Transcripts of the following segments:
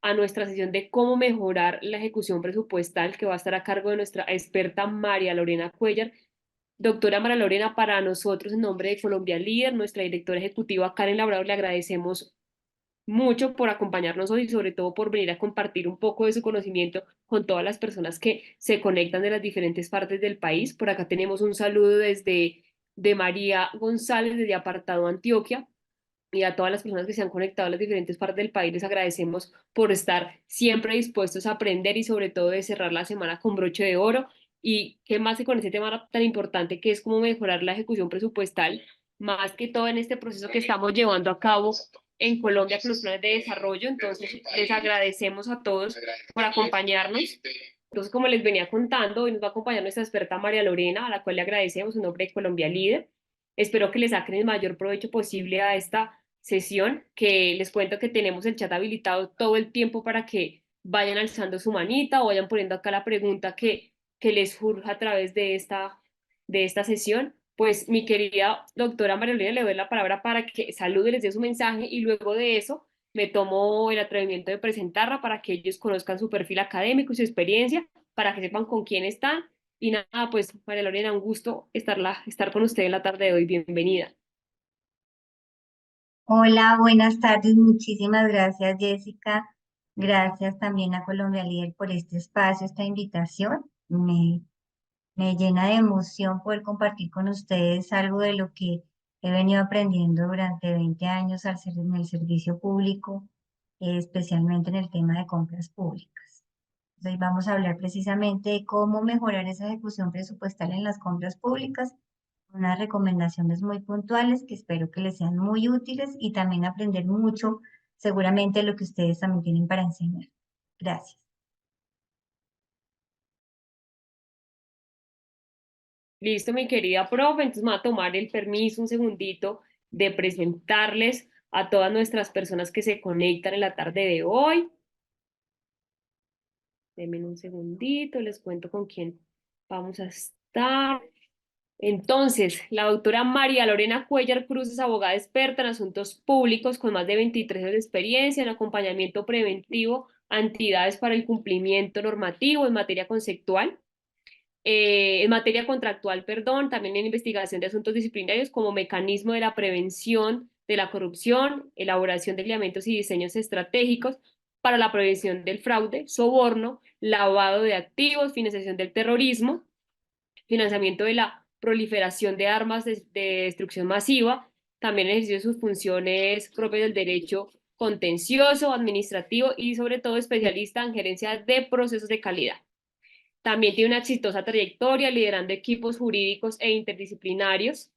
a nuestra sesión de cómo mejorar la ejecución presupuestal, que va a estar a cargo de nuestra experta María Lorena Cuellar. Doctora María Lorena, para nosotros, en nombre de Colombia Líder, nuestra directora ejecutiva Karen Labrado, le agradecemos mucho por acompañarnos hoy y sobre todo por venir a compartir un poco de su conocimiento con todas las personas que se conectan de las diferentes partes del país. Por acá tenemos un saludo desde de María González, desde Apartado Antioquia, y a todas las personas que se han conectado a las diferentes partes del país les agradecemos por estar siempre dispuestos a aprender y sobre todo de cerrar la semana con broche de oro. Y qué más que con este tema tan importante que es cómo mejorar la ejecución presupuestal, más que todo en este proceso que estamos llevando a cabo en Colombia con los planes de desarrollo. Entonces, les agradecemos a todos por acompañarnos. Entonces, como les venía contando, hoy nos va a acompañar nuestra experta María Lorena, a la cual le agradecemos en nombre de Colombia Líder. Espero que le saquen el mayor provecho posible a esta sesión, que les cuento que tenemos el chat habilitado todo el tiempo para que vayan alzando su manita o vayan poniendo acá la pregunta que les surja a través de esta sesión. Pues mi querida doctora María Lorena, le doy la palabra para que salude, les dé su mensaje y luego de eso me tomo el atrevimiento de presentarla para que ellos conozcan su perfil académico y su experiencia, para que sepan con quién están. Y nada, pues María Lorena, un gusto estar con usted en la tarde de hoy. Bienvenida. Hola, buenas tardes. Muchísimas gracias, Jessica. Gracias también a Colombia Líder por este espacio, esta invitación. Me llena de emoción poder compartir con ustedes algo de lo que he venido aprendiendo durante 20 años en el servicio público, especialmente en el tema de compras públicas. Hoy vamos a hablar precisamente de cómo mejorar esa ejecución presupuestal en las compras públicas, unas recomendaciones muy puntuales que espero que les sean muy útiles y también aprender mucho, seguramente lo que ustedes también tienen para enseñar. Gracias. Listo, mi querida profe, entonces me voy a tomar el permiso un segundito de presentarles a todas nuestras personas que se conectan en la tarde de hoy. Denme un segundito, les cuento con quién vamos a estar. Entonces, la doctora María Lorena Cuellar Cruz es abogada experta en asuntos públicos con más de 23 años de experiencia en acompañamiento preventivo a entidades para el cumplimiento normativo en materia conceptual, en materia contractual, perdón, también en investigación de asuntos disciplinarios como mecanismo de la prevención de la corrupción, elaboración de lineamientos y diseños estratégicos para la prevención del fraude, soborno, lavado de activos, financiación del terrorismo, financiamiento de la proliferación de armas de destrucción masiva, también ejerció sus funciones propias del derecho contencioso, administrativo y sobre todo especialista en gerencia de procesos de calidad. También tiene una exitosa trayectoria liderando equipos jurídicos e interdisciplinarios,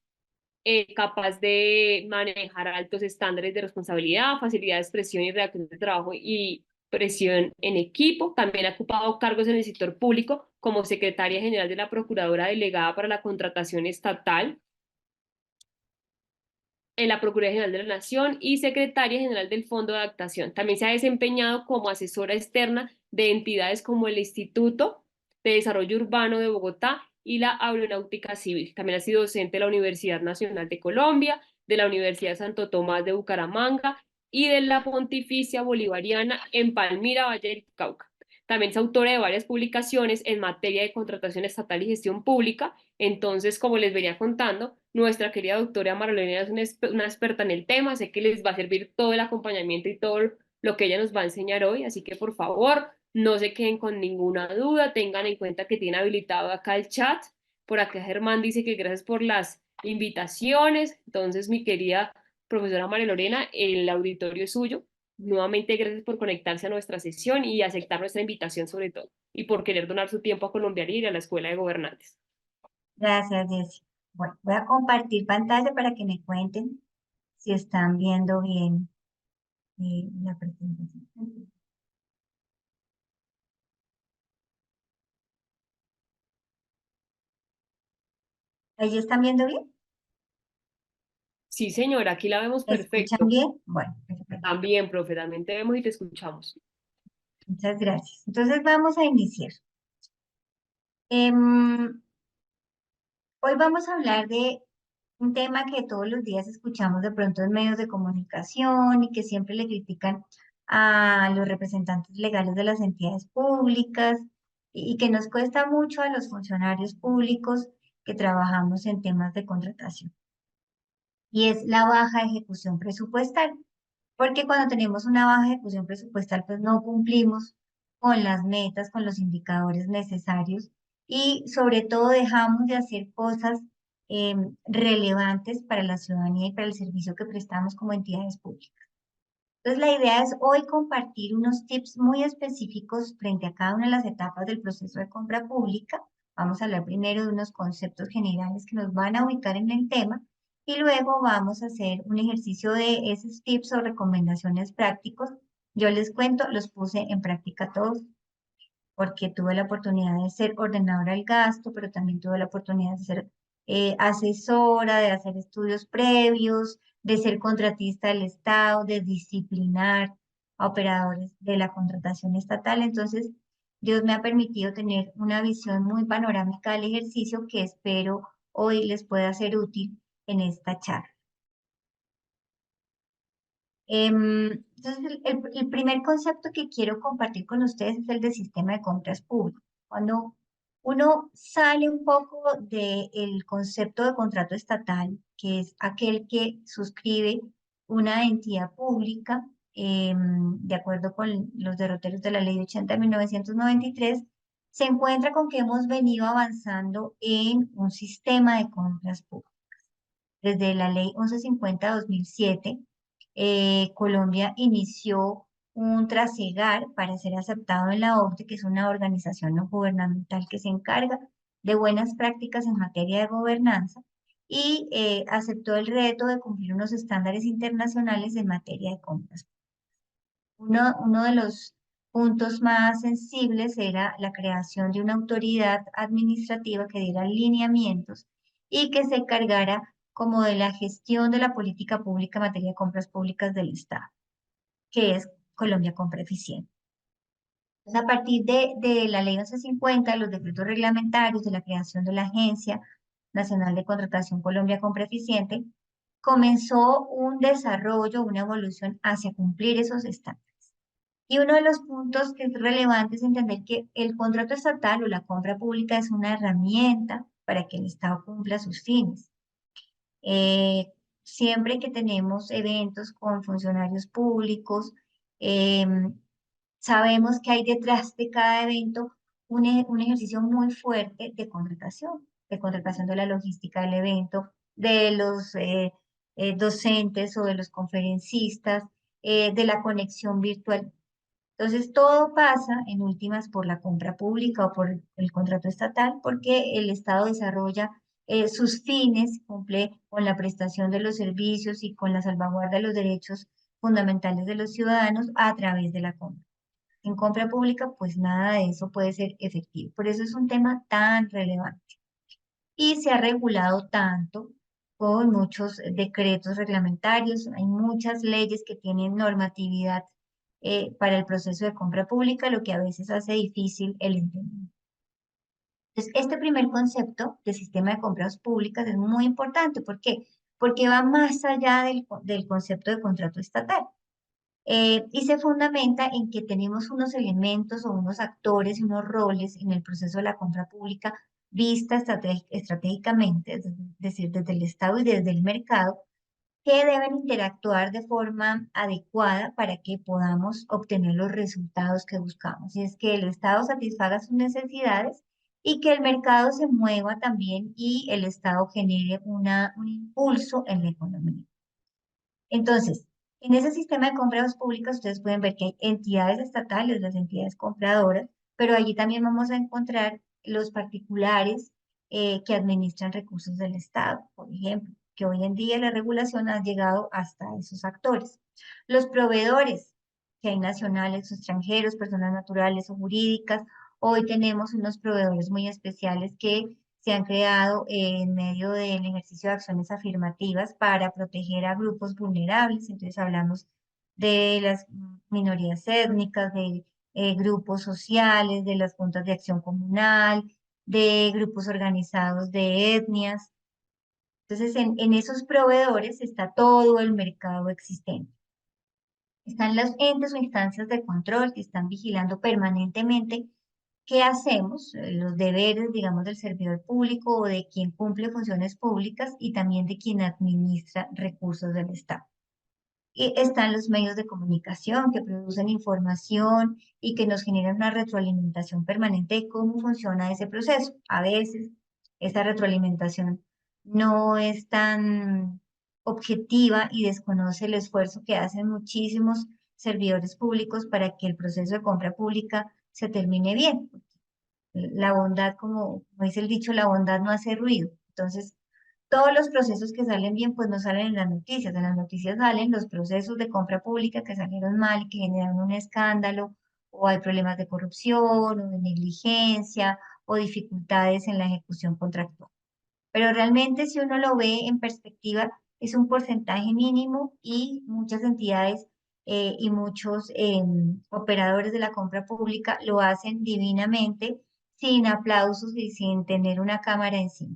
capaz de manejar altos estándares de responsabilidad, facilidad de expresión y redacción de trabajo y presión en equipo. También ha ocupado cargos en el sector público como secretaria general de la Procuradora Delegada para la Contratación Estatal en la Procuraduría General de la Nación y secretaria general del Fondo de Adaptación. También se ha desempeñado como asesora externa de entidades como el Instituto de Desarrollo Urbano de Bogotá y la Aeronáutica Civil. También ha sido docente de la Universidad Nacional de Colombia, de la Universidad Santo Tomás de Bucaramanga y de la Pontificia Bolivariana en Palmira, Valle del Cauca. También es autora de varias publicaciones en materia de contratación estatal y gestión pública. Entonces, como les venía contando, nuestra querida doctora Marlene es una experta en el tema, sé que les va a servir todo el acompañamiento y todo lo que ella nos va a enseñar hoy, así que por favor, no se queden con ninguna duda, tengan en cuenta que tiene habilitado acá el chat. Por acá Germán dice que gracias por las invitaciones. Entonces, mi querida profesora María Lorena, el auditorio es suyo. Nuevamente, gracias por conectarse a nuestra sesión y aceptar nuestra invitación sobre todo, y por querer donar su tiempo a Colombia y a la Escuela de Gobernantes. Gracias, Jessica. Bueno, voy a compartir pantalla para que me cuenten si están viendo bien la presentación. ¿Ahí están viendo bien? Sí, señora, aquí la vemos ¿Me escuchan perfecto. bien? Bueno, perfecto. También, profe, también te vemos y te escuchamos. Muchas gracias. Entonces vamos a iniciar. Em, Hoy vamos a hablar de un tema que todos los días escuchamos de pronto en medios de comunicación y que siempre le critican a los representantes legales de las entidades públicas y que nos cuesta mucho a los funcionarios públicos que trabajamos en temas de contratación. Y es la baja ejecución presupuestal, porque cuando tenemos una baja ejecución presupuestal, pues no cumplimos con las metas, con los indicadores necesarios y sobre todo dejamos de hacer cosas relevantes para la ciudadanía y para el servicio que prestamos como entidades públicas. Entonces, la idea es hoy compartir unos tips muy específicos frente a cada una de las etapas del proceso de compra pública. Vamos a hablar primero de unos conceptos generales que nos van a ubicar en el tema y luego vamos a hacer un ejercicio de esos tips o recomendaciones prácticos. Yo les cuento, los puse en práctica todos porque tuve la oportunidad de ser ordenadora del gasto, pero también tuve la oportunidad de ser asesora, de hacer estudios previos, de ser contratista del Estado, de disciplinar a operadores de la contratación estatal. Entonces, Dios me ha permitido tener una visión muy panorámica del ejercicio que espero hoy les pueda ser útil en esta charla. Entonces, el primer concepto que quiero compartir con ustedes es el del sistema de compras públicas. Cuando uno sale un poco del concepto de contrato estatal, que es aquel que suscribe una entidad pública, de acuerdo con los derroteros de la Ley 80 de 1993, se encuentra con que hemos venido avanzando en un sistema de compras públicas desde la ley 1150-2007, Colombia inició un trasegar para ser aceptado en la OCDE, que es una organización no gubernamental que se encarga de buenas prácticas en materia de gobernanza, y aceptó el reto de cumplir unos estándares internacionales en materia de compras. Uno de los puntos más sensibles era la creación de una autoridad administrativa que diera lineamientos y que se encargara como de la gestión de la política pública en materia de compras públicas del Estado, que es Colombia Compra Eficiente. Entonces, a partir de la Ley 1150, los decretos reglamentarios de la creación de la Agencia Nacional de Contratación Colombia Compra Eficiente, comenzó un desarrollo, una evolución hacia cumplir esos estándares. Y uno de los puntos que es relevante es entender que el contrato estatal o la compra pública es una herramienta para que el Estado cumpla sus fines. Eh, Siempre que tenemos eventos con funcionarios públicos, em, sabemos que hay detrás de cada evento un ejercicio muy fuerte de contratación de la logística del evento, de los docentes o de los conferencistas, de la conexión virtual. Entonces, todo pasa en últimas por la compra pública o por el contrato estatal, porque el Estado desarrolla sus fines, cumple con la prestación de los servicios y con la salvaguarda de los derechos fundamentales de los ciudadanos a través de la compra. En compra pública, pues nada de eso puede ser efectivo. Por eso es un tema tan relevante. Y se ha regulado tanto con muchos decretos reglamentarios, hay muchas leyes que tienen normatividad para el proceso de compra pública, lo que a veces hace difícil el entendimiento. Entonces, este primer concepto de sistema de compras públicas es muy importante. ¿Por qué? Porque va más allá del concepto de contrato estatal. Y se fundamenta en que tenemos unos elementos o unos actores y unos roles en el proceso de la compra pública vista estratégicamente, es decir, desde el Estado y desde el mercado, que deben interactuar de forma adecuada para que podamos obtener los resultados que buscamos. Y es que el Estado satisfaga sus necesidades y que el mercado se mueva también y el Estado genere un impulso en la economía. Entonces, en ese sistema de compras públicas ustedes pueden ver que hay entidades estatales, las entidades compradoras, pero allí también vamos a encontrar los particulares que administran recursos del Estado, por ejemplo, que hoy en día la regulación ha llegado hasta esos actores. Los proveedores, que hay nacionales o extranjeros, personas naturales o jurídicas. Hoy tenemos unos proveedores muy especiales que se han creado en medio del ejercicio de acciones afirmativas para proteger a grupos vulnerables. Entonces hablamos de las minorías étnicas, de grupos sociales, de las juntas de acción comunal, de grupos organizados de etnias. Entonces en esos proveedores está todo el mercado existente. Están los entes o instancias de control que están vigilando permanentemente qué hacemos, los deberes, digamos, del servidor público o de quien cumple funciones públicas y también de quien administra recursos del Estado. Y están los medios de comunicación que producen información y que nos generan una retroalimentación permanente de cómo funciona ese proceso. A veces esa retroalimentación no es tan objetiva y desconoce el esfuerzo que hacen muchísimos servidores públicos para que el proceso de compra pública se termine bien. La bondad, como dice el dicho, la bondad no hace ruido. Entonces, todos los procesos que salen bien, pues no salen en las noticias. En las noticias salen los procesos de compra pública que salieron mal y que generaron un escándalo, o hay problemas de corrupción, o de negligencia, o dificultades en la ejecución contractual. Pero realmente, si uno lo ve en perspectiva, es un porcentaje mínimo y muchas entidades y muchos operadores de la compra pública lo hacen divinamente, sin aplausos y sin tener una cámara encima.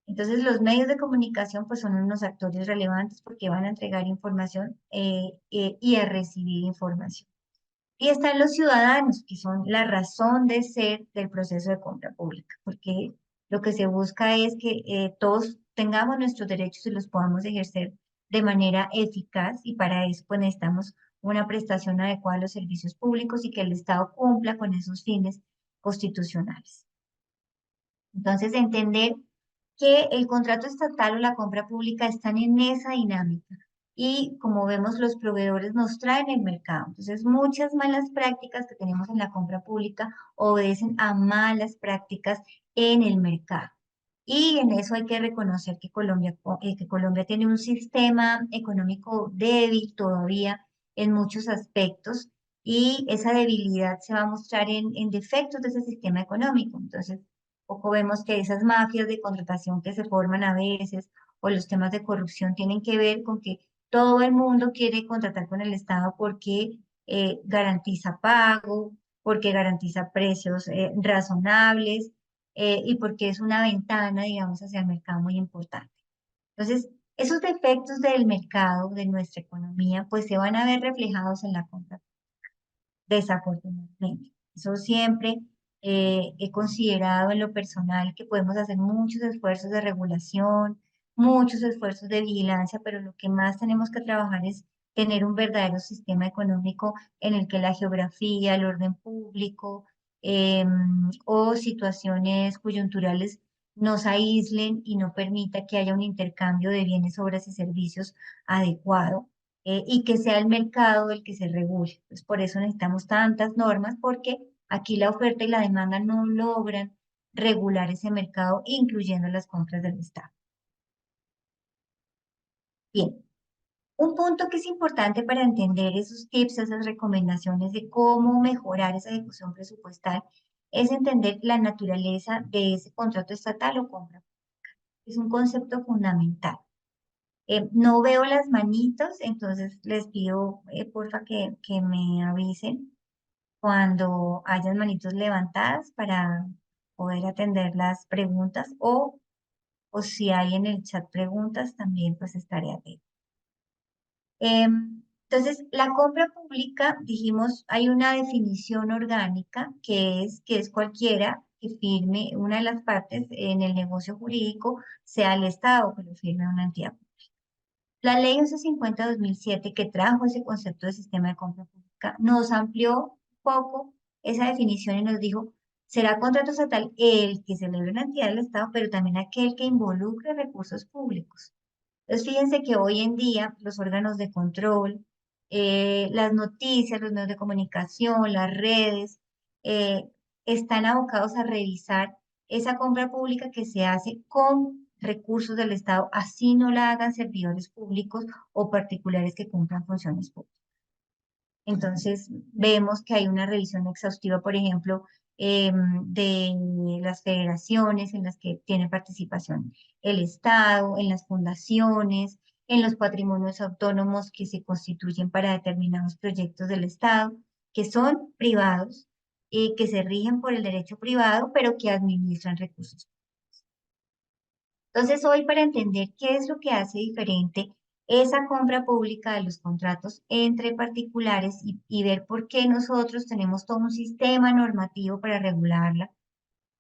Entonces, los medios de comunicación pues son unos actores relevantes porque van a entregar información y a recibir información. Y están los ciudadanos, que son la razón de ser del proceso de compra pública, porque lo que se busca es que todos tengamos nuestros derechos y los podamos ejercer de manera eficaz, y para eso pues necesitamos una prestación adecuada a los servicios públicos y que el Estado cumpla con esos fines constitucionales. Entonces, entender que el contrato estatal o la compra pública están en esa dinámica. Y como vemos, los proveedores nos traen el mercado. Entonces, muchas malas prácticas que tenemos en la compra pública obedecen a malas prácticas en el mercado. Y en eso hay que reconocer que Colombia tiene un sistema económico débil todavía en muchos aspectos, y esa debilidad se va a mostrar en defectos de ese sistema económico. Entonces, poco vemos que esas mafias de contratación que se forman a veces, o los temas de corrupción, tienen que ver con que todo el mundo quiere contratar con el Estado porque garantiza pago, porque garantiza precios razonables, y porque es una ventana, digamos, hacia el mercado muy importante. Entonces, esos defectos del mercado, de nuestra economía, pues se van a ver reflejados en la compra, desafortunadamente. Eso siempre he considerado en lo personal que podemos hacer muchos esfuerzos de regulación, muchos esfuerzos de vigilancia, pero lo que más tenemos que trabajar es tener un verdadero sistema económico en el que la geografía, el orden público o situaciones coyunturales nos aíslen y no permita que haya un intercambio de bienes, obras y servicios adecuado, y que sea el mercado el que se regule. Pues por eso necesitamos tantas normas, porque aquí la oferta y la demanda no logran regular ese mercado, incluyendo las compras del Estado. Bien, un punto que es importante para entender esos tips, esas recomendaciones de cómo mejorar esa ejecución presupuestal, es entender la naturaleza de ese contrato estatal o compra. Es un concepto fundamental. No veo las manitos, entonces les pido porfa que me avisen cuando hayan manitos levantadas para poder atender las preguntas, o si hay en el chat preguntas también pues estaré atenta. Entonces, la compra pública, dijimos, hay una definición orgánica que es cualquiera que firme una de las partes en el negocio jurídico, sea el Estado que lo firme una entidad. La ley 1150-2007, que trajo ese concepto de sistema de compra pública, nos amplió un poco esa definición y nos dijo: será contrato estatal el que celebre una entidad del Estado, pero también aquel que involucre recursos públicos. Entonces, fíjense que hoy en día los órganos de control, las noticias, los medios de comunicación, las redes, eh, están abocados a revisar esa compra pública que se hace con recursos del Estado, así no la hagan servidores públicos o particulares que cumplan funciones públicas. Entonces, vemos que hay una revisión exhaustiva, por ejemplo, de las federaciones en las que tiene participación el Estado, en las fundaciones, en los patrimonios autónomos que se constituyen para determinados proyectos del Estado, que son privados y que se rigen por el derecho privado, pero que administran recursos. Entonces, hoy, para entender qué es lo que hace diferente esa compra pública de los contratos entre particulares y ver por qué nosotros tenemos todo un sistema normativo para regularla.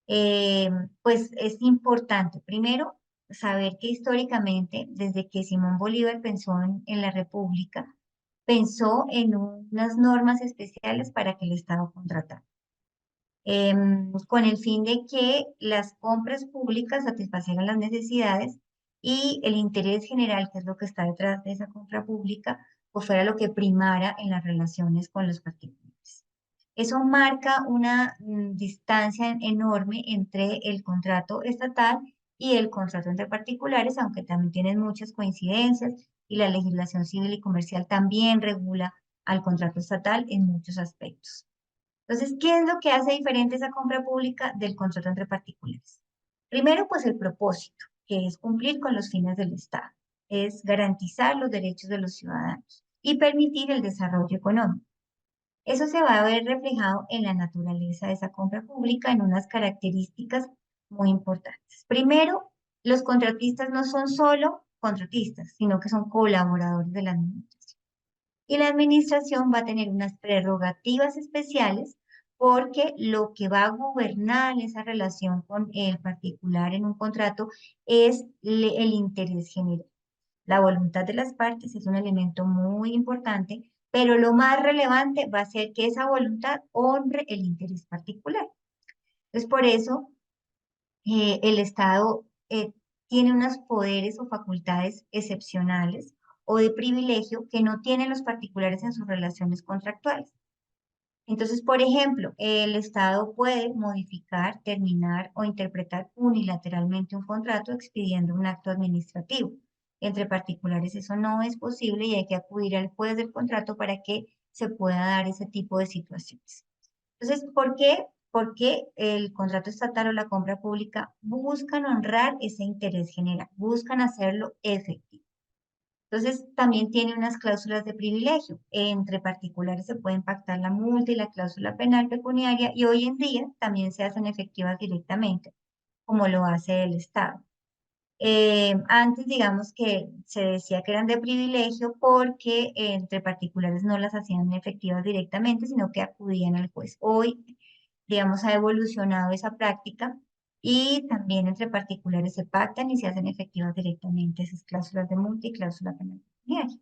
Eh, pues es importante, primero, saber que históricamente, desde que Simón Bolívar pensó en la República, pensó en unas normas especiales para que el Estado contratara, con el fin de que las compras públicas satisfacieran las necesidades y el interés general, que es lo que está detrás de esa compra pública, pues fuera lo que primara en las relaciones con los particulares. Eso marca una distancia enorme entre el contrato estatal y el contrato entre particulares, aunque también tienen muchas coincidencias y la legislación civil y comercial también regula al contrato estatal en muchos aspectos. Entonces, ¿qué es lo que hace diferente esa compra pública del contrato entre particulares? Primero, pues el propósito, que es cumplir con los fines del Estado, es garantizar los derechos de los ciudadanos y permitir el desarrollo económico. Eso se va a ver reflejado en la naturaleza de esa compra pública en unas características muy importantes. Primero, los contratistas no son solo contratistas, sino que son colaboradores de la administración. Y la administración va a tener unas prerrogativas especiales porque lo que va a gobernar esa relación con el particular en un contrato es el interés general. La voluntad de las partes es un elemento muy importante, pero lo más relevante va a ser que esa voluntad honre el interés particular. Entonces, por eso el Estado tiene unos poderes o facultades excepcionales o de privilegio que no tienen los particulares en sus relaciones contractuales. Entonces, por ejemplo, el Estado puede modificar, terminar o interpretar unilateralmente un contrato expidiendo un acto administrativo. Entre particulares eso no es posible y hay que acudir al juez del contrato para que se pueda dar ese tipo de situaciones. Entonces, ¿por qué? Porque el contrato estatal o la compra pública buscan honrar ese interés general, buscan hacerlo efectivo. Entonces, también tiene unas cláusulas de privilegio. Entre particulares se puede pactar la multa y la cláusula penal pecuniaria y hoy en día también se hacen efectivas directamente, como lo hace el Estado. Antes, digamos que se decía que eran de privilegio porque entre particulares no las hacían efectivas directamente, sino que acudían al juez. Hoy, digamos, ha evolucionado esa práctica y también entre particulares se pactan y se hacen efectivas directamente esas cláusulas de multa y cláusula penal pecuniaria.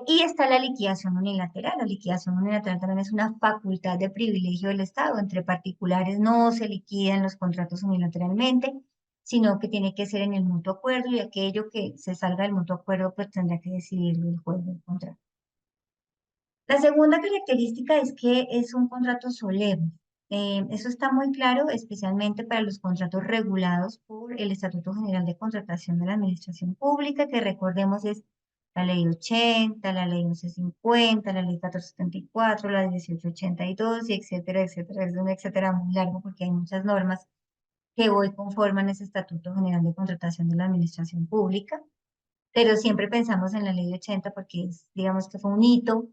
Y está la liquidación unilateral. La liquidación unilateral también es una facultad de privilegio del Estado. Entre particulares no se liquidan los contratos unilateralmente, sino que tiene que ser en el mutuo acuerdo y aquello que se salga del mutuo acuerdo pues tendrá que decidirlo el juez del contrato. La segunda característica es que es un contrato solemne. Eso está muy claro, especialmente para los contratos regulados por el Estatuto General de Contratación de la Administración Pública, que recordemos es la Ley 80, la Ley 1150, la Ley 1474, la 1882, y etcétera, etcétera. Es un etcétera muy largo porque hay muchas normas que hoy conforman ese Estatuto General de Contratación de la Administración Pública, pero siempre pensamos en la ley 80 porque digamos que fue un hito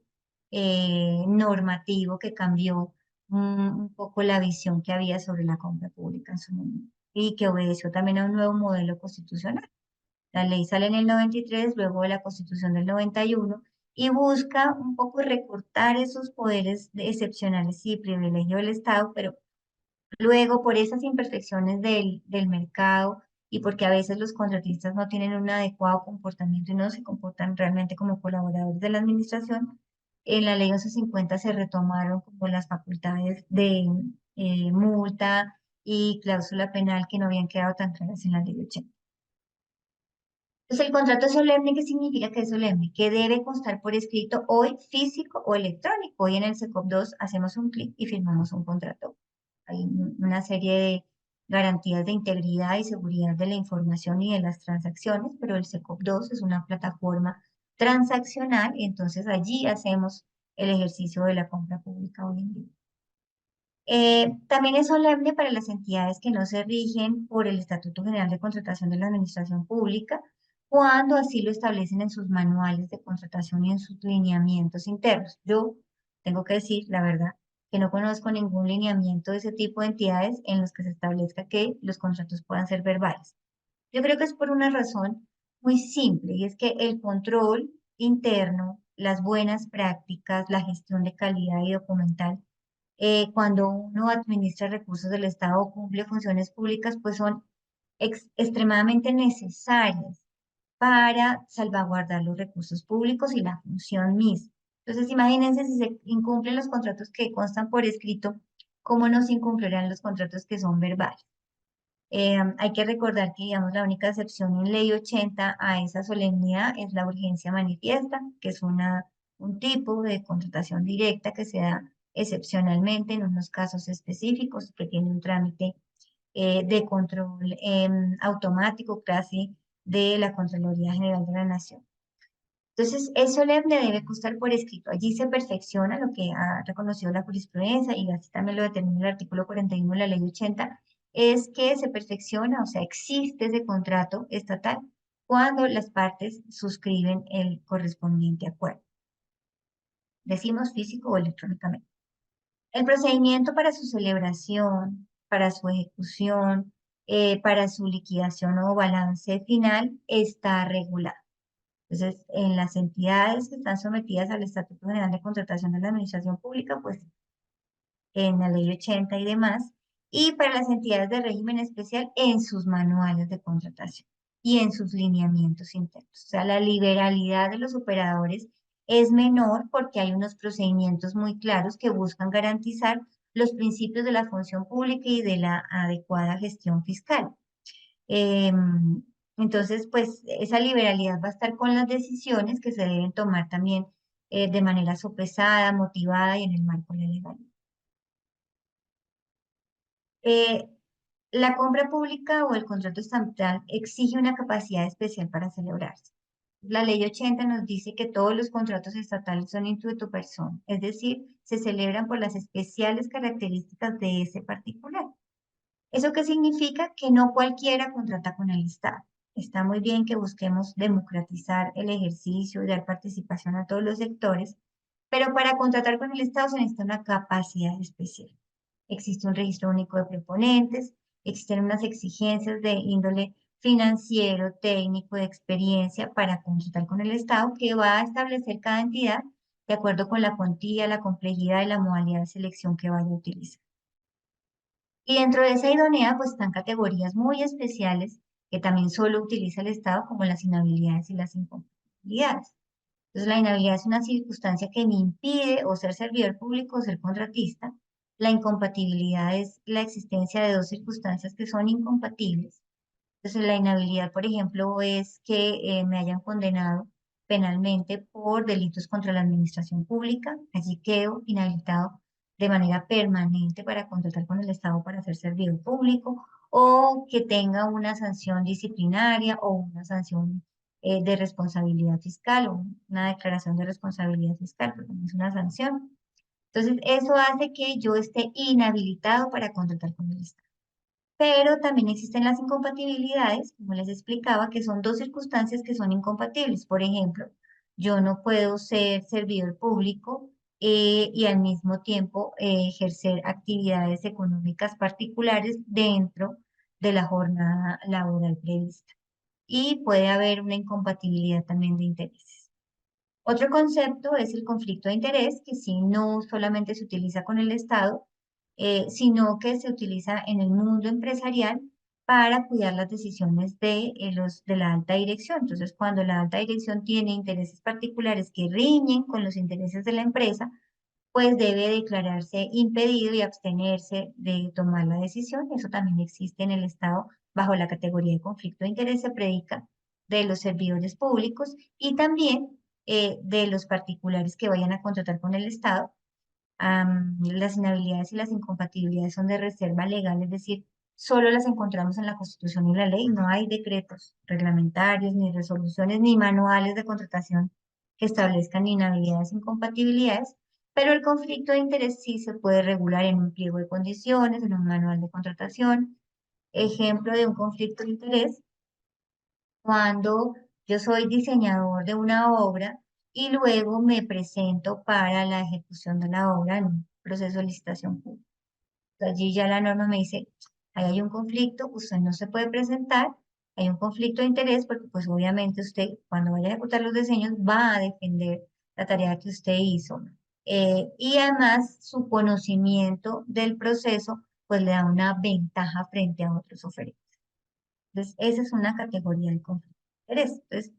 normativo que cambió un poco la visión que había sobre la compra pública en su momento y que obedeció también a un nuevo modelo constitucional. La ley sale en el 93, luego de la Constitución del 91 y busca un poco recortar esos poderes excepcionales y privilegio del Estado, pero luego, por esas imperfecciones del mercado y porque a veces los contratistas no tienen un adecuado comportamiento y no se comportan realmente como colaboradores de la administración, en la ley 1150 se retomaron como las facultades de multa y cláusula penal que no habían quedado tan claras en la ley 80. Entonces, el contrato es solemne, ¿qué significa que es solemne? Que debe constar por escrito hoy físico o electrónico. Hoy en el SECOP 2 hacemos un clic y firmamos un contrato. Hay una serie de garantías de integridad y seguridad de la información y de las transacciones, pero el SECOP 2 es una plataforma transaccional y entonces allí hacemos el ejercicio de la compra pública hoy en día. También es solemne para las entidades que no se rigen por el Estatuto General de Contratación de la Administración Pública, cuando así lo establecen en sus manuales de contratación y en sus lineamientos internos. Yo tengo que decir, la verdad, que no conozco ningún lineamiento de ese tipo de entidades en los que se establezca que los contratos puedan ser verbales. Yo creo que es por una razón muy simple y es que el control interno, las buenas prácticas, la gestión de calidad y documental, cuando uno administra recursos del Estado o cumple funciones públicas, pues son extremadamente necesarias para salvaguardar los recursos públicos y la función misma. Entonces, imagínense si se incumplen los contratos que constan por escrito, ¿cómo no se incumplirán los contratos que son verbales? Hay que recordar que, digamos, la única excepción en Ley 80 a esa solemnidad es la urgencia manifiesta, que es un tipo de contratación directa que se da excepcionalmente en unos casos específicos, que tiene un trámite de control automático casi de la Contraloría General de la Nación. Entonces, es solemne, debe constar por escrito. Allí se perfecciona lo que ha reconocido la jurisprudencia y así también lo determina el artículo 41 de la ley 80, es que se perfecciona, o sea, existe ese contrato estatal cuando las partes suscriben el correspondiente acuerdo. Decimos físico o electrónicamente. El procedimiento para su celebración, para su ejecución, para su liquidación o balance final está regulado. Entonces, en las entidades que están sometidas al Estatuto General de Contratación de la Administración Pública, pues en la Ley 80 y demás, y para las entidades de régimen especial en sus manuales de contratación y en sus lineamientos internos. O sea, la liberalidad de los operadores es menor porque hay unos procedimientos muy claros que buscan garantizar los principios de la función pública y de la adecuada gestión fiscal. Em, entonces, pues esa liberalidad va a estar con las decisiones que se deben tomar también de manera sopesada, motivada y en el marco de la legalidad. Eh, la compra pública o el contrato estatal exige una capacidad especial para celebrarse. La ley 80 nos dice que todos los contratos estatales son intuito personam, es decir, se celebran por las especiales características de ese particular. ¿Eso qué significa? Que no cualquiera contrata con el Estado. Está muy bien que busquemos democratizar el ejercicio y dar participación a todos los sectores, pero para contratar con el Estado se necesita una capacidad especial. Existe un registro único de proponentes, existen unas exigencias de índole financiero, técnico, de experiencia para contratar con el Estado que va a establecer cada entidad de acuerdo con la cuantía, la complejidad y la modalidad de selección que vaya a utilizar. Y dentro de esa idoneidad, pues están categorías muy especiales que también solo utiliza el Estado, como las inhabilidades y las incompatibilidades. Entonces, la inhabilidad es una circunstancia que me impide o ser servidor público o ser contratista. La incompatibilidad es la existencia de dos circunstancias que son incompatibles. Entonces, la inhabilidad, por ejemplo, es que me hayan condenado penalmente por delitos contra la administración pública. Allí quedo inhabilitado de manera permanente para contratar con el Estado para ser servidor público o que tenga una sanción disciplinaria o una sanción de responsabilidad fiscal o una declaración de responsabilidad fiscal, porque no es una sanción. Entonces, eso hace que yo esté inhabilitado para contratar con el Estado. Pero también existen las incompatibilidades, como les explicaba, que son dos circunstancias que son incompatibles. Por ejemplo, yo no puedo ser servidor público y al mismo tiempo ejercer actividades económicas particulares dentro de la jornada laboral prevista. Y puede haber una incompatibilidad también de intereses. Otro concepto es el conflicto de interés, que sí no solamente se utiliza con el Estado, sino que se utiliza en el mundo empresarial para cuidar las decisiones de la alta dirección. Entonces, cuando la alta dirección tiene intereses particulares que riñen con los intereses de la empresa, pues debe declararse impedido y abstenerse de tomar la decisión. Eso también existe en el Estado bajo la categoría de conflicto de interés, se predica de los servidores públicos y también de los particulares que vayan a contratar con el Estado. Las inhabilidades y las incompatibilidades son de reserva legal, es decir, solo las encontramos en la Constitución y la ley. No hay decretos reglamentarios, ni resoluciones, ni manuales de contratación que establezcan inhabilidades e incompatibilidades, pero el conflicto de interés sí se puede regular en un pliego de condiciones, en un manual de contratación. Ejemplo de un conflicto de interés, cuando yo soy diseñador de una obra y luego me presento para la ejecución de la obra en un proceso de licitación pública. Allí ya la norma me dice, ahí hay un conflicto, usted no se puede presentar hay un conflicto de interés porque pues obviamente usted cuando vaya a ejecutar los diseños va a defender la tarea que usted hizo. Y además su conocimiento del proceso pues le da una ventaja frente a otros oferentes. Entonces, esa es una categoría de conflicto de interés. Entonces,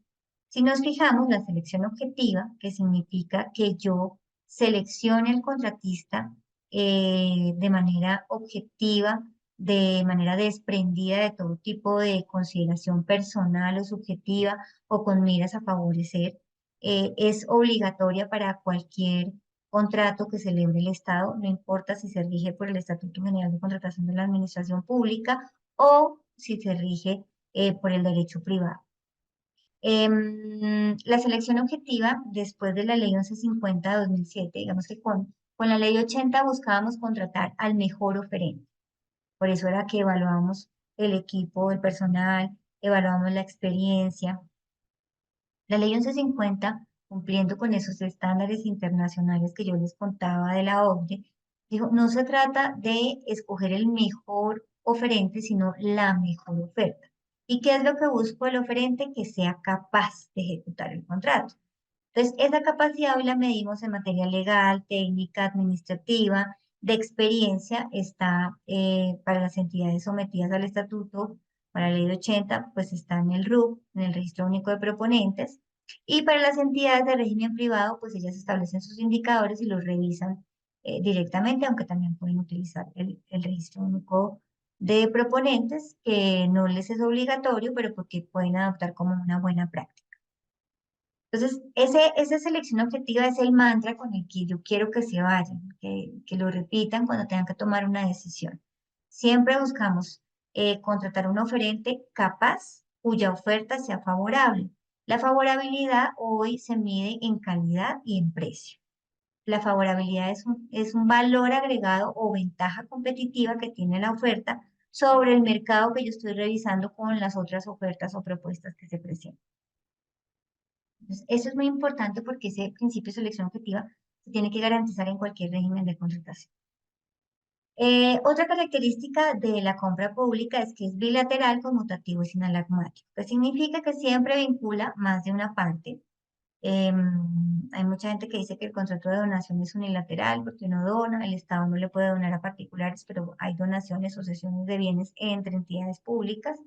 si nos fijamos, la selección objetiva, que significa que yo seleccione el contratista de manera objetiva, de manera desprendida de todo tipo de consideración personal o subjetiva o con miras a favorecer, es obligatoria para cualquier contrato que celebre el Estado, no importa si se rige por el Estatuto General de Contratación de la Administración Pública o si se rige por el derecho privado. La selección objetiva, después de la ley 1150 de 2007, digamos que con la ley 80 buscábamos contratar al mejor oferente. Por eso era que evaluábamos el equipo, el personal, evaluábamos la experiencia. La ley 1150, cumpliendo con esos estándares internacionales que yo les contaba de la OCDE, dijo, no se trata de escoger el mejor oferente, sino la mejor oferta. ¿Y qué es lo que busco el oferente? Que sea capaz de ejecutar el contrato. Entonces, esa capacidad hoy la medimos en materia legal, técnica, administrativa, de experiencia, está para las entidades sometidas al estatuto, para la ley 80, pues está en el RUP, en el Registro Único de Proponentes, y para las entidades de régimen privado, pues ellas establecen sus indicadores y los revisan directamente, aunque también pueden utilizar el Registro Único de Proponentes, que no les es obligatorio, pero porque pueden adoptar como una buena práctica. Entonces, esa selección objetiva es el mantra con el que yo quiero que se vayan, que lo repitan cuando tengan que tomar una decisión. Siempre buscamos contratar un oferente capaz cuya oferta sea favorable. La favorabilidad hoy se mide en calidad y en precio. La favorabilidad es un valor agregado o ventaja competitiva que tiene la oferta sobre el mercado que yo estoy revisando con las otras ofertas o propuestas que se presentan. Entonces, eso es muy importante porque ese principio de selección objetiva se tiene que garantizar en cualquier régimen de contratación. Otra característica de la compra pública es que es bilateral, conmutativo y sinalagmático, que significa que siempre vincula más de una parte. Hay mucha gente que dice que el contrato de donación es unilateral porque uno dona, el Estado no le puede donar a particulares, pero hay donaciones o cesiones de bienes entre entidades públicas.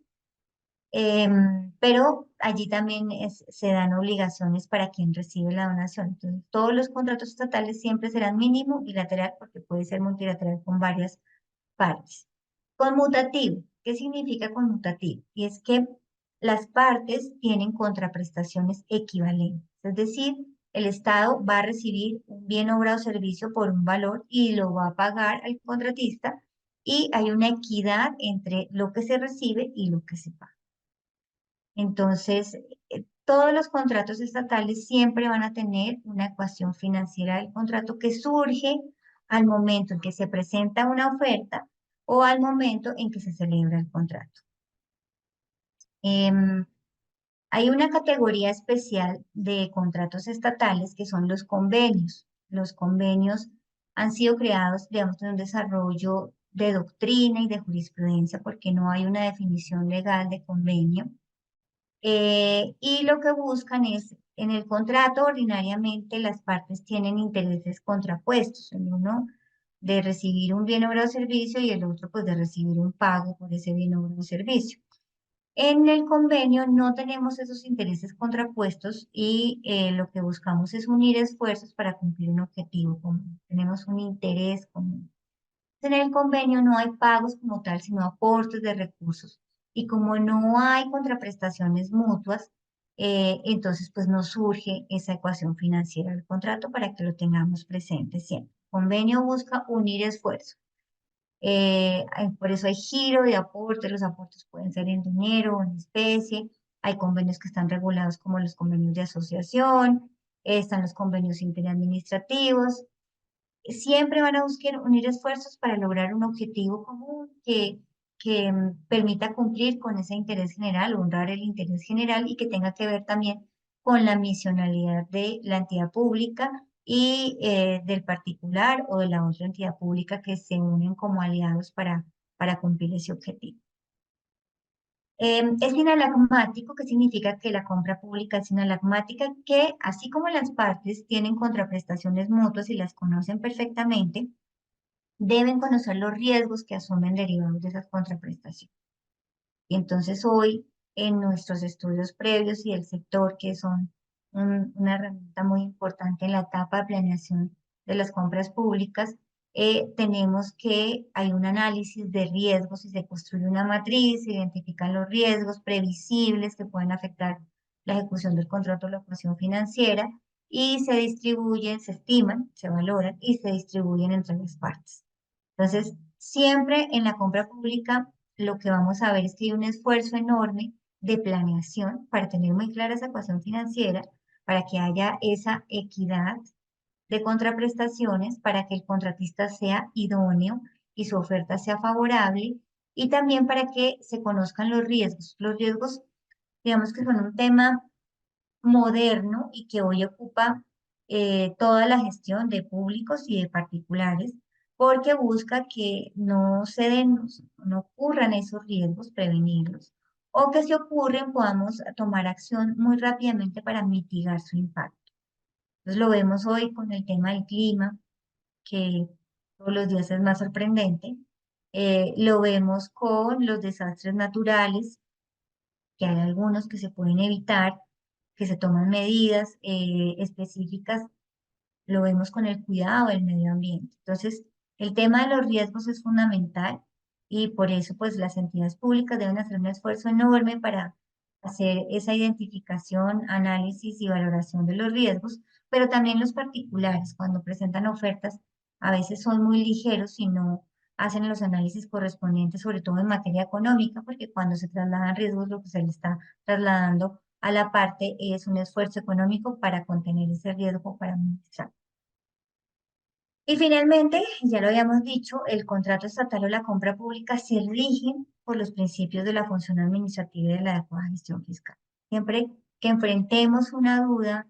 Pero allí también se dan obligaciones para quien recibe la donación. Entonces, todos los contratos estatales siempre serán mínimo bilateral porque puede ser multilateral con varias partes. Conmutativo. ¿Qué significa conmutativo? Y es que las partes tienen contraprestaciones equivalentes. Es decir, el Estado va a recibir un bien, obra o servicio por un valor y lo va a pagar al contratista y hay una equidad entre lo que se recibe y lo que se paga. Entonces, todos los contratos estatales siempre van a tener una ecuación financiera del contrato que surge al momento en que se presenta una oferta o al momento en que se celebra el contrato. Em, Hay una categoría especial de contratos estatales que son los convenios. Los convenios han sido creados, digamos, en un desarrollo de doctrina y de jurisprudencia porque no hay una definición legal de convenio. Y lo que buscan es, en el contrato ordinariamente las partes tienen intereses contrapuestos, el uno de recibir un bien, obra o servicio y el otro pues de recibir un pago por ese bien, obra o servicio. En el convenio no tenemos esos intereses contrapuestos y lo que buscamos es unir esfuerzos para cumplir un objetivo común. Tenemos un interés común. En el convenio no hay pagos como tal, sino aportes de recursos. Y como no hay contraprestaciones mutuas, entonces pues no surge esa ecuación financiera del contrato para que lo tengamos presente siempre. Convenio busca unir esfuerzos. Por eso hay giro de aportes, los aportes pueden ser en dinero o en especie. Hay convenios que están regulados como los convenios de asociación, están los convenios interadministrativos, siempre van a buscar unir esfuerzos para lograr un objetivo común que permita cumplir con ese interés general, honrar el interés general y que tenga que ver también con la misionalidad de la entidad pública y del particular o de la otra entidad pública que se unen como aliados para cumplir ese objetivo. Es inalagmático, que significa que la compra pública es inalagmática, que así como las partes tienen contraprestaciones mutuas y las conocen perfectamente, deben conocer los riesgos que asumen derivados de esas contraprestaciones. Y entonces hoy, en nuestros estudios previos y el sector, que son una herramienta muy importante en la etapa de planeación de las compras públicas, tenemos que hay un análisis de riesgos y se construye una matriz, se identifican los riesgos previsibles que pueden afectar la ejecución del contrato o la operación financiera y se distribuyen, se estiman, se valoran y se distribuyen entre las partes. Entonces, siempre en la compra pública lo que vamos a ver es que hay un esfuerzo enorme de planeación para tener muy clara esa ecuación financiera, para que haya esa equidad de contraprestaciones, para que el contratista sea idóneo y su oferta sea favorable, y también para que se conozcan los riesgos. Los riesgos, digamos que son un tema moderno y que hoy ocupa toda la gestión de públicos y de particulares, porque busca que no se den, no ocurran esos riesgos, prevenirlos, o que si ocurren podamos tomar acción muy rápidamente para mitigar su impacto. Entonces lo vemos hoy con el tema del clima, que todos los días es más sorprendente. Lo vemos con los desastres naturales, que hay algunos que se pueden evitar, que se toman medidas específicas, lo vemos con el cuidado del medio ambiente. Entonces, el tema de los riesgos es fundamental y por eso, pues, las entidades públicas deben hacer un esfuerzo enorme para hacer esa identificación, análisis y valoración de los riesgos, pero también los particulares, cuando presentan ofertas, a veces son muy ligeros y no hacen los análisis correspondientes, sobre todo en materia económica, porque cuando se trasladan riesgos, lo que se le está trasladando a la parte es un esfuerzo económico para contener ese riesgo, para administrar. Y finalmente, ya lo habíamos dicho, el contrato estatal o la compra pública se rigen por los principios de la función administrativa y de la adecuada gestión fiscal. Siempre que enfrentemos una duda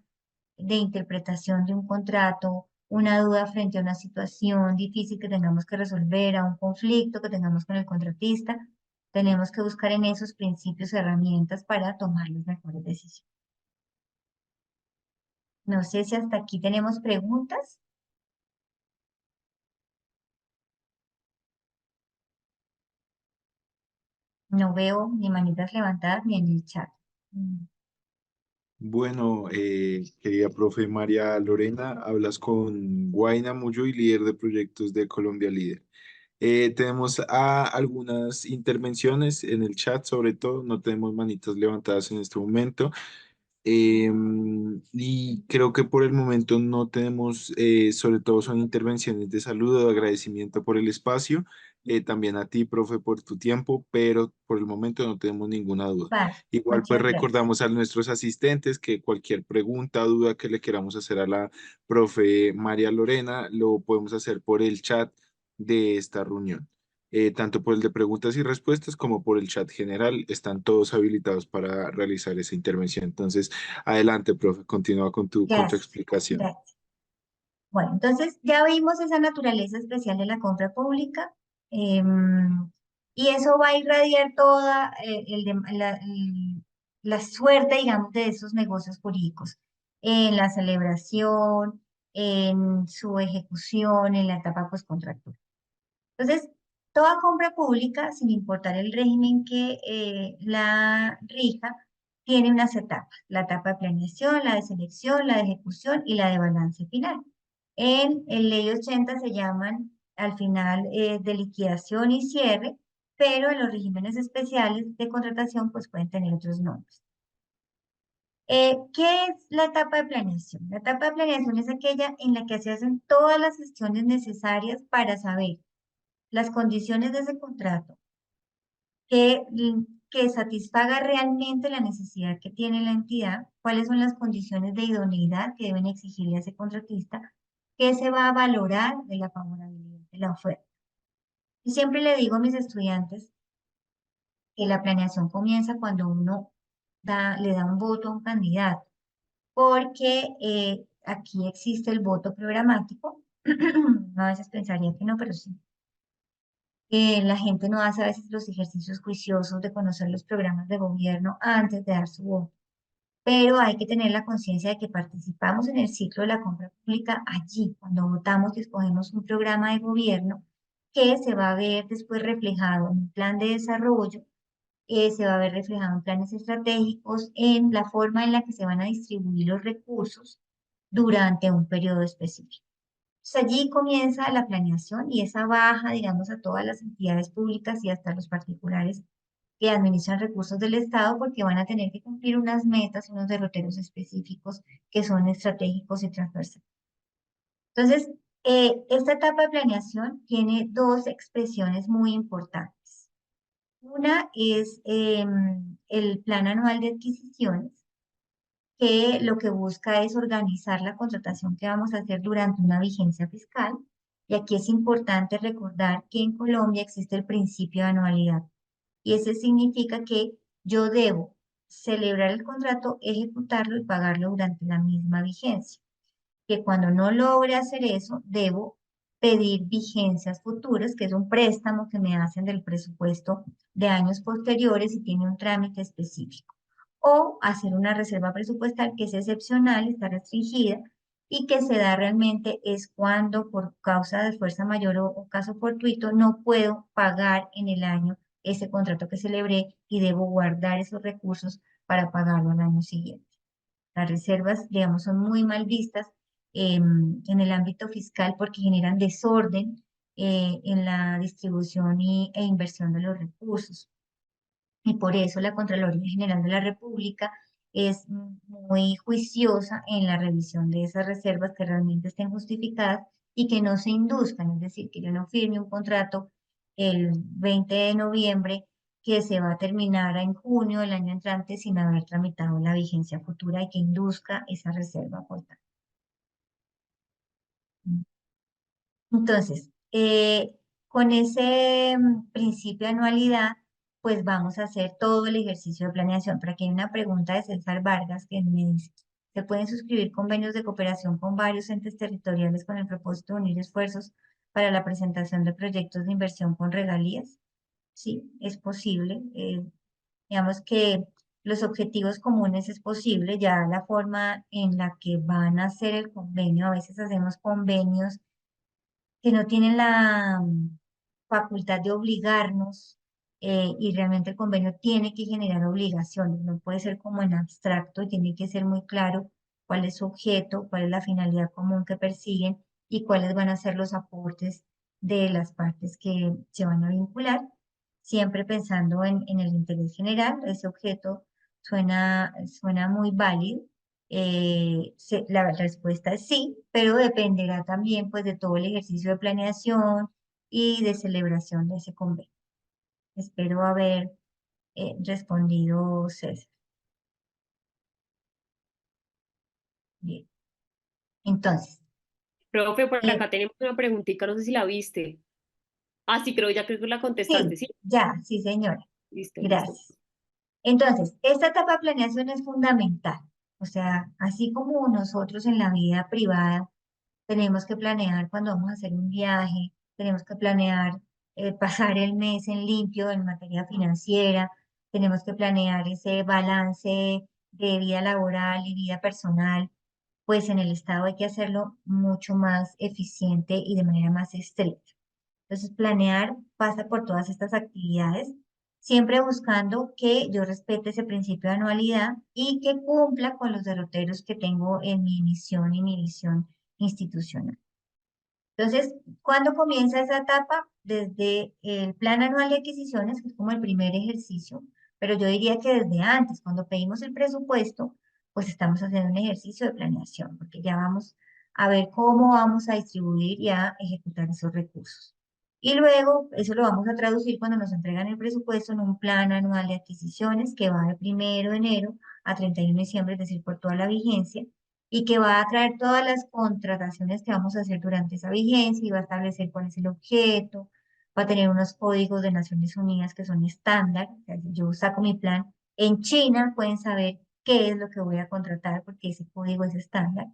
de interpretación de un contrato, una duda frente a una situación difícil que tengamos que resolver, a un conflicto que tengamos con el contratista, tenemos que buscar en esos principios herramientas para tomar las mejores decisiones. No sé si hasta aquí tenemos preguntas. No veo ni manitas levantadas ni en el chat. Mm. Bueno, querida profe María Lorena, hablas con Guaina Muyo, líder de proyectos de Colombia Líder. Tenemos algunas intervenciones en el chat, sobre todo, no tenemos manitas levantadas en este momento. Y creo que por el momento no tenemos, sobre todo son intervenciones de saludo, de agradecimiento por el espacio, también a ti, profe, por tu tiempo, pero por el momento no tenemos ninguna duda. Vale, Igual pues muchas gracias. recordamos a nuestros asistentes que cualquier pregunta, duda que le queramos hacer a la profe María Lorena, lo podemos hacer por el chat de esta reunión. Tanto por el de preguntas y respuestas como por el chat general, están todos habilitados para realizar esa intervención. Entonces, adelante, profe, continúa con tu Gracias. explicación. Gracias. Bueno, entonces ya vimos esa naturaleza especial de la compra pública, y eso va a irradiar toda la suerte, digamos, de esos negocios jurídicos en la celebración, en su ejecución, en la etapa postcontractual. Entonces, toda compra pública, sin importar el régimen que la rija, tiene unas etapas. La etapa de planeación, la de selección, la de ejecución y la de balance final. En Ley 80 se llaman al final de liquidación y cierre, pero en los regímenes especiales de contratación pues pueden tener otros nombres. ¿Qué es la etapa de planeación? La etapa de planeación es aquella en la que se hacen todas las gestiones necesarias para saber las condiciones de ese contrato, que satisfaga realmente la necesidad que tiene la entidad, cuáles son las condiciones de idoneidad que deben exigirle a ese contratista, qué se va a valorar de la favorabilidad de la oferta. Y siempre le digo a mis estudiantes que la planeación comienza cuando uno le da un voto a un candidato, porque aquí existe el voto programático. A veces pensaría que no, pero sí. La gente no hace a veces los ejercicios juiciosos de conocer los programas de gobierno antes de dar su voto, pero hay que tener la conciencia de que participamos en el ciclo de la compra pública allí, cuando votamos y escogemos un programa de gobierno que se va a ver después reflejado en un plan de desarrollo, se va a ver reflejado en planes estratégicos, en la forma en la que se van a distribuir los recursos durante un periodo específico. Entonces, allí comienza la planeación y esa baja, digamos, a todas las entidades públicas y hasta los particulares que administran recursos del Estado porque van a tener que cumplir unas metas, unos derroteros específicos que son estratégicos y transversales. Entonces, esta etapa de planeación tiene dos expresiones muy importantes. Una es el plan anual de adquisiciones, que lo que busca es organizar la contratación que vamos a hacer durante una vigencia fiscal. Y aquí es importante recordar que en Colombia existe el principio de anualidad. Y ese significa que yo debo celebrar el contrato, ejecutarlo y pagarlo durante la misma vigencia. Que cuando no logre hacer eso, debo pedir vigencias futuras, que es un préstamo que me hacen del presupuesto de años posteriores y tiene un trámite específico. O hacer una reserva presupuestal que es excepcional, está restringida y que se da realmente es cuando por causa de fuerza mayor o caso fortuito no puedo pagar en el año ese contrato que celebré y debo guardar esos recursos para pagarlo al año siguiente. Las reservas, digamos, son muy mal vistas en el ámbito fiscal porque generan desorden en la distribución e inversión de los recursos. Y por eso la Contraloría General de la República es muy juiciosa en la revisión de esas reservas que realmente estén justificadas y que no se induzcan, es decir, que yo no firme un contrato el 20 de noviembre que se va a terminar en junio del año entrante sin haber tramitado la vigencia futura y que induzca esa reserva por tanto. Entonces, con ese principio de anualidad, pues vamos a hacer todo el ejercicio de planeación. Pero aquí hay una pregunta de César Vargas que me dice, ¿se pueden suscribir convenios de cooperación con varios entes territoriales con el propósito de unir esfuerzos para la presentación de proyectos de inversión con regalías? Sí, es posible. Digamos que los objetivos comunes es posible, ya la forma en la que van a hacer el convenio, a veces hacemos convenios que no tienen la facultad de obligarnos y realmente el convenio tiene que generar obligaciones, no puede ser como en abstracto, tiene que ser muy claro cuál es su objeto, cuál es la finalidad común que persiguen y cuáles van a ser los aportes de las partes que se van a vincular, siempre pensando en el interés general. Ese objeto suena muy válido. La respuesta es sí, pero dependerá también pues de todo el ejercicio de planeación y de celebración de ese convenio. Espero haber respondido, César. Bien. Entonces, Profe, por eh, acá tenemos una preguntita, no sé si la viste. Ah, sí, creo que la contestaste, sí, sí. ya, sí, señora. Listo, listo. Gracias. Entonces, esta etapa de planeación es fundamental. O sea, así como nosotros en la vida privada tenemos que planear cuando vamos a hacer un viaje, tenemos que planear pasar el mes en limpio en materia financiera, tenemos que planear ese balance de vida laboral y vida personal, pues en el Estado hay que hacerlo mucho más eficiente y de manera más estricta. Entonces, planear pasa por todas estas actividades, siempre buscando que yo respete ese principio de anualidad y que cumpla con los derroteros que tengo en mi misión y mi visión institucional. Entonces, ¿cuándo comienza esa etapa? Desde el plan anual de adquisiciones, que es como el primer ejercicio, pero yo diría que desde antes, cuando pedimos el presupuesto, pues estamos haciendo un ejercicio de planeación, porque ya vamos a ver cómo vamos a distribuir y a ejecutar esos recursos. Y luego, eso lo vamos a traducir cuando nos entregan el presupuesto en un plan anual de adquisiciones que va de 1 de enero a 31 de diciembre, es decir, por toda la vigencia y que va a traer todas las contrataciones que vamos a hacer durante esa vigencia y va a establecer cuál es el objeto, va a tener unos códigos de Naciones Unidas que son estándar. O sea, si yo saco mi plan en China, pueden saber qué es lo que voy a contratar porque ese código es estándar.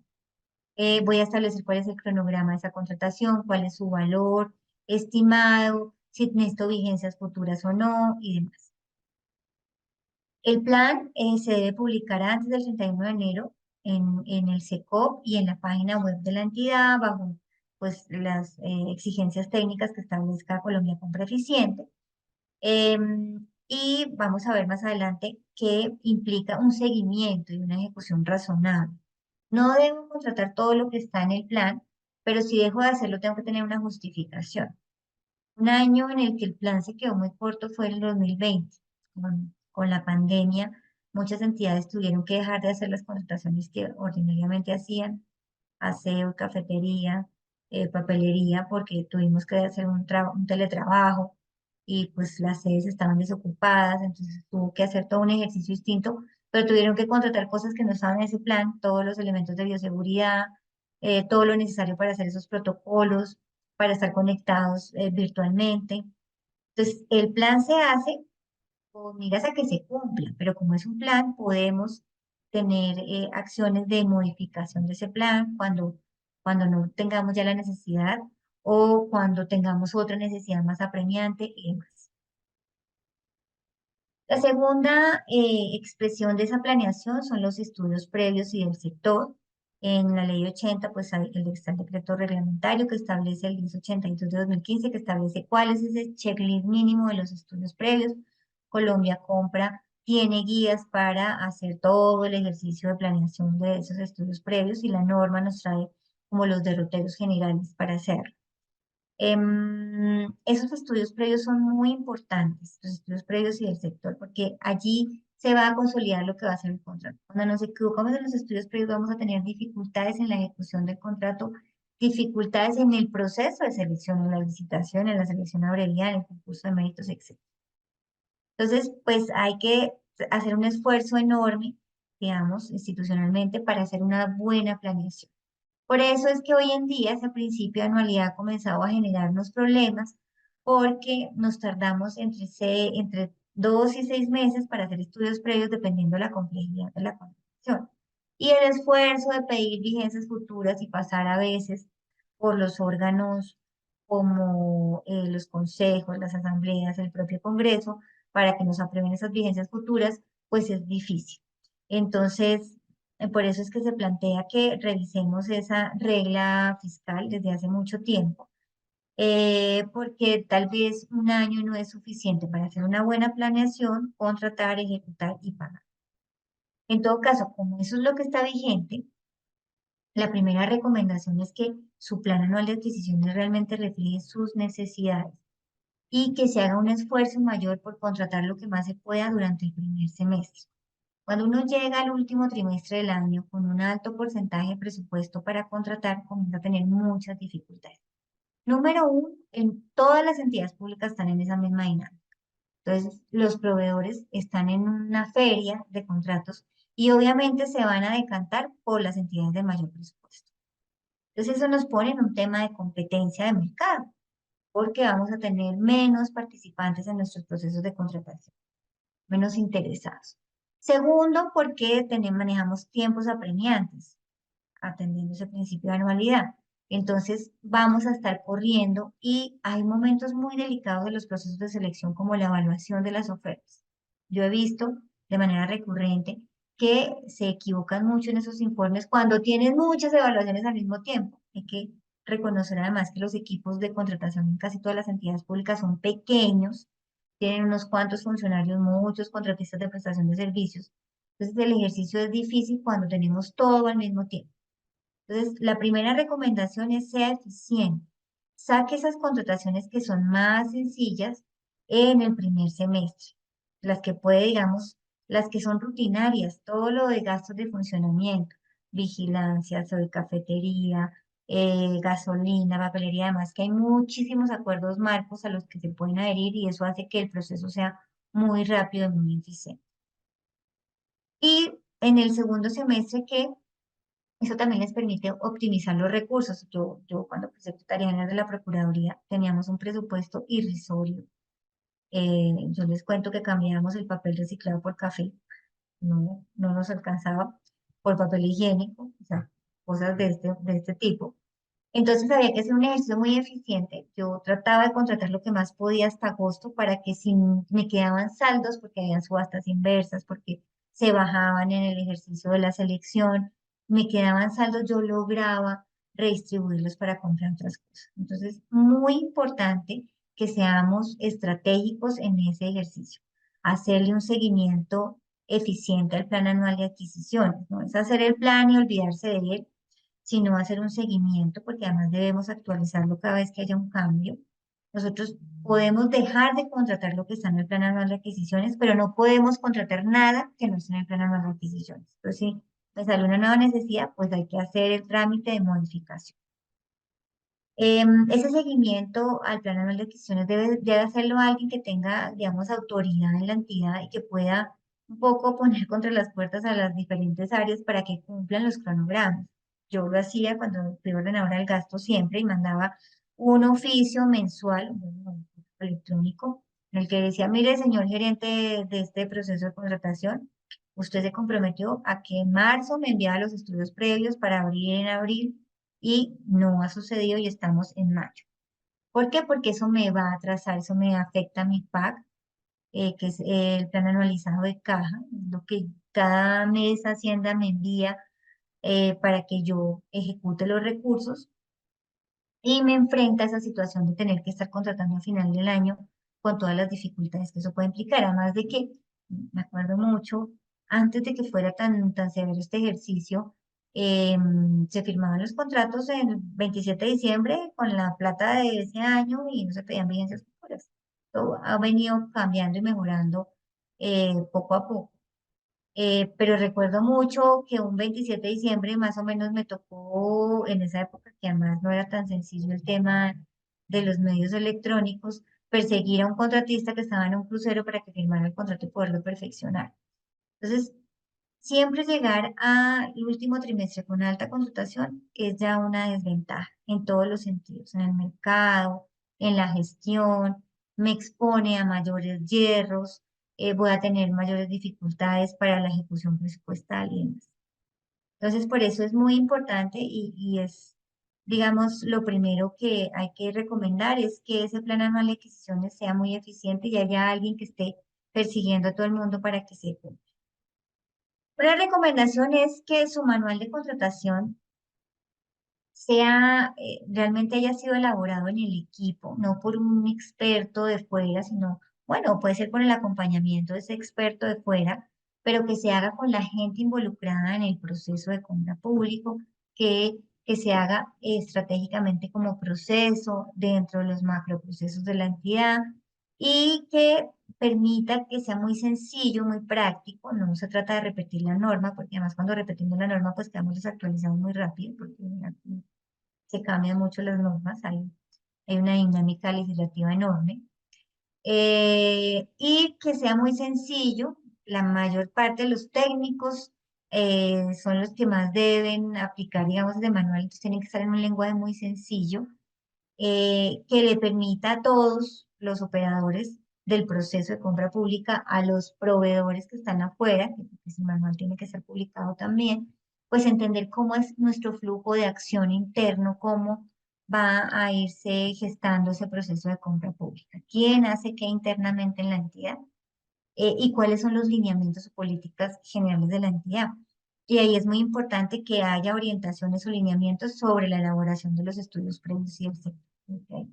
Voy a establecer cuál es el cronograma de esa contratación, cuál es su valor estimado, si necesito vigencias futuras o no y demás. El plan se debe publicar antes del 31 de enero en el SECOP y en la página web de la entidad bajo pues, las exigencias técnicas que establezca Colombia Compra Eficiente. Y vamos a ver más adelante que implica un seguimiento y una ejecución razonable. No debo contratar todo lo que está en el plan, pero si dejo de hacerlo tengo que tener una justificación. Un año en el que el plan se quedó muy corto fue el 2020. Con la pandemia, muchas entidades tuvieron que dejar de hacer las contrataciones que ordinariamente hacían, aseo, cafetería, papelería, porque tuvimos que hacer un teletrabajo y pues las sedes estaban desocupadas, entonces tuvo que hacer todo un ejercicio distinto, pero tuvieron que contratar cosas que no estaban en ese plan, todos los elementos de bioseguridad, todo lo necesario para hacer esos protocolos, para estar conectados virtualmente. Entonces, el plan se hace con miras a que se cumpla, pero como es un plan, podemos tener acciones de modificación de ese plan cuando no tengamos ya la necesidad o cuando tengamos otra necesidad más apremiante y demás. La segunda expresión de esa planeación son los estudios previos y del sector. En la ley 80, pues está el decreto reglamentario que establece el 1082 de 2015, que establece cuál es ese checklist mínimo de los estudios previos. Colombia Compra tiene guías para hacer todo el ejercicio de planeación de esos estudios previos y la norma nos trae como los derroteros generales para hacerlo. Esos estudios previos son muy importantes, los estudios previos y del sector, porque allí se va a consolidar lo que va a ser el contrato. Cuando nos equivocamos en los estudios previos vamos a tener dificultades en la ejecución del contrato, dificultades en el proceso de selección, en la licitación, en la selección abreviada, en el concurso de méritos, etc. Entonces, pues hay que hacer un esfuerzo enorme, digamos, institucionalmente para hacer una buena planeación. Por eso es que hoy en día ese principio de anualidad ha comenzado a generarnos problemas porque nos tardamos entre 2 y 6 meses para hacer estudios previos dependiendo de la complejidad de la contratación. Y el esfuerzo de pedir vigencias futuras y pasar a veces por los órganos como los consejos, las asambleas, el propio Congreso, para que nos aprueben esas vigencias futuras, pues es difícil. Entonces, por eso es que se plantea que revisemos esa regla fiscal desde hace mucho tiempo, porque tal vez un año no es suficiente para hacer una buena planeación, contratar, ejecutar y pagar. En todo caso, como eso es lo que está vigente, la primera recomendación es que su plan anual de adquisiciones realmente refleje sus necesidades y que se haga un esfuerzo mayor por contratar lo que más se pueda durante el primer semestre. Cuando uno llega al último trimestre del año con un alto porcentaje de presupuesto para contratar, comienza a tener muchas dificultades. Número uno, en todas las entidades públicas están en esa misma dinámica. Entonces, los proveedores están en una feria de contratos y obviamente se van a decantar por las entidades de mayor presupuesto. Entonces, eso nos pone en un tema de competencia de mercado, porque vamos a tener menos participantes en nuestros procesos de contratación, menos interesados. Segundo, porque manejamos tiempos apremiantes, atendiendo ese principio de anualidad. Entonces, vamos a estar corriendo y hay momentos muy delicados de los procesos de selección, como la evaluación de las ofertas. Yo he visto de manera recurrente que se equivocan mucho en esos informes cuando tienen muchas evaluaciones al mismo tiempo. Hay que reconocer además que los equipos de contratación en casi todas las entidades públicas son pequeños, tienen unos cuantos funcionarios, muchos contratistas de prestación de servicios. Entonces, el ejercicio es difícil cuando tenemos todo al mismo tiempo. Entonces, la primera recomendación es sea eficiente. Saque esas contrataciones que son más sencillas en el primer semestre. Las que puede, digamos, las que son rutinarias, todo lo de gastos de funcionamiento, vigilancia, de cafetería, gasolina, papelería, además que hay muchísimos acuerdos marcos a los que se pueden adherir y eso hace que el proceso sea muy rápido y muy eficiente. Y en el segundo semestre que eso también les permite optimizar los recursos. Yo cuando fui secretaria general de la Procuraduría teníamos un presupuesto irrisorio. Yo les cuento que cambiábamos el papel reciclado por café, no nos alcanzaba por papel higiénico, o sea, cosas de este tipo. Entonces había que hacer un ejercicio muy eficiente. Yo trataba de contratar lo que más podía hasta agosto para que si me quedaban saldos, porque habían subastas inversas, porque se bajaban en el ejercicio de la selección, me quedaban saldos, yo lograba redistribuirlos para comprar otras cosas. Entonces, muy importante que seamos estratégicos en ese ejercicio, hacerle un seguimiento eficiente al plan anual de adquisiciones. No es hacer el plan y olvidarse de él, sino hacer un seguimiento, porque además debemos actualizarlo cada vez que haya un cambio. Nosotros podemos dejar de contratar lo que está en el plan anual de adquisiciones, pero no podemos contratar nada que no esté en el plan anual de adquisiciones. Entonces, si me sale una nueva necesidad, pues hay que hacer el trámite de modificación. Ese seguimiento al plan anual de adquisiciones debe hacerlo alguien que tenga, digamos, autoridad en la entidad y que pueda un poco poner contra las puertas a las diferentes áreas para que cumplan los cronogramas. Yo lo hacía cuando fui ordenadora del gasto siempre y mandaba un oficio mensual, un electrónico, en el que decía, mire, señor gerente de este proceso de contratación, usted se comprometió a que en marzo me enviaba los estudios previos para abrir en abril y no ha sucedido y estamos en mayo. ¿Por qué? Porque eso me va a atrasar, eso me afecta a mi PAC, que es el plan anualizado de caja, lo que cada mes Hacienda me envía para que yo ejecute los recursos y me enfrenta a esa situación de tener que estar contratando a final del año con todas las dificultades que eso puede implicar. Además de que, me acuerdo mucho, antes de que fuera tan severo este ejercicio, se firmaban los contratos el 27 de diciembre con la plata de ese año y no se pedían vigencias futuras. Todo ha venido cambiando y mejorando poco a poco. Pero recuerdo mucho que un 27 de diciembre más o menos me tocó en esa época, que además no era tan sencillo el tema de los medios electrónicos, perseguir a un contratista que estaba en un crucero para que firmara el contrato y poderlo perfeccionar. Entonces, siempre llegar al último trimestre con alta contratación es ya una desventaja en todos los sentidos, en el mercado, en la gestión, me expone a mayores hierros, voy a tener mayores dificultades para la ejecución presupuestal y demás. Entonces, por eso es muy importante y es, digamos, lo primero que hay que recomendar es que ese plan anual de adquisiciones sea muy eficiente y haya alguien que esté persiguiendo a todo el mundo para que se cumpla. Una recomendación es que su manual de contratación sea, realmente haya sido elaborado en el equipo, no por un experto de fuera, sino, bueno, puede ser con el acompañamiento de ese experto de fuera, pero que se haga con la gente involucrada en el proceso de compra público, que se haga estratégicamente como proceso dentro de los macroprocesos de la entidad y que permita que sea muy sencillo, muy práctico. No se trata de repetir la norma, porque además cuando repetimos la norma pues quedamos desactualizados muy rápido, porque se cambian mucho las normas, hay una dinámica legislativa enorme. Y que sea muy sencillo, la mayor parte de los técnicos son los que más deben aplicar, digamos, de manual, entonces tienen que estar en un lenguaje muy sencillo que le permita a todos los operadores del proceso de compra pública, a los proveedores que están afuera, que ese manual tiene que ser publicado también, pues entender cómo es nuestro flujo de acción interno, cómo va a irse gestando ese proceso de compra pública, quién hace qué internamente en la entidad y cuáles son los lineamientos o políticas generales de la entidad. Y ahí es muy importante que haya orientaciones o lineamientos sobre la elaboración de los estudios previos y el sector.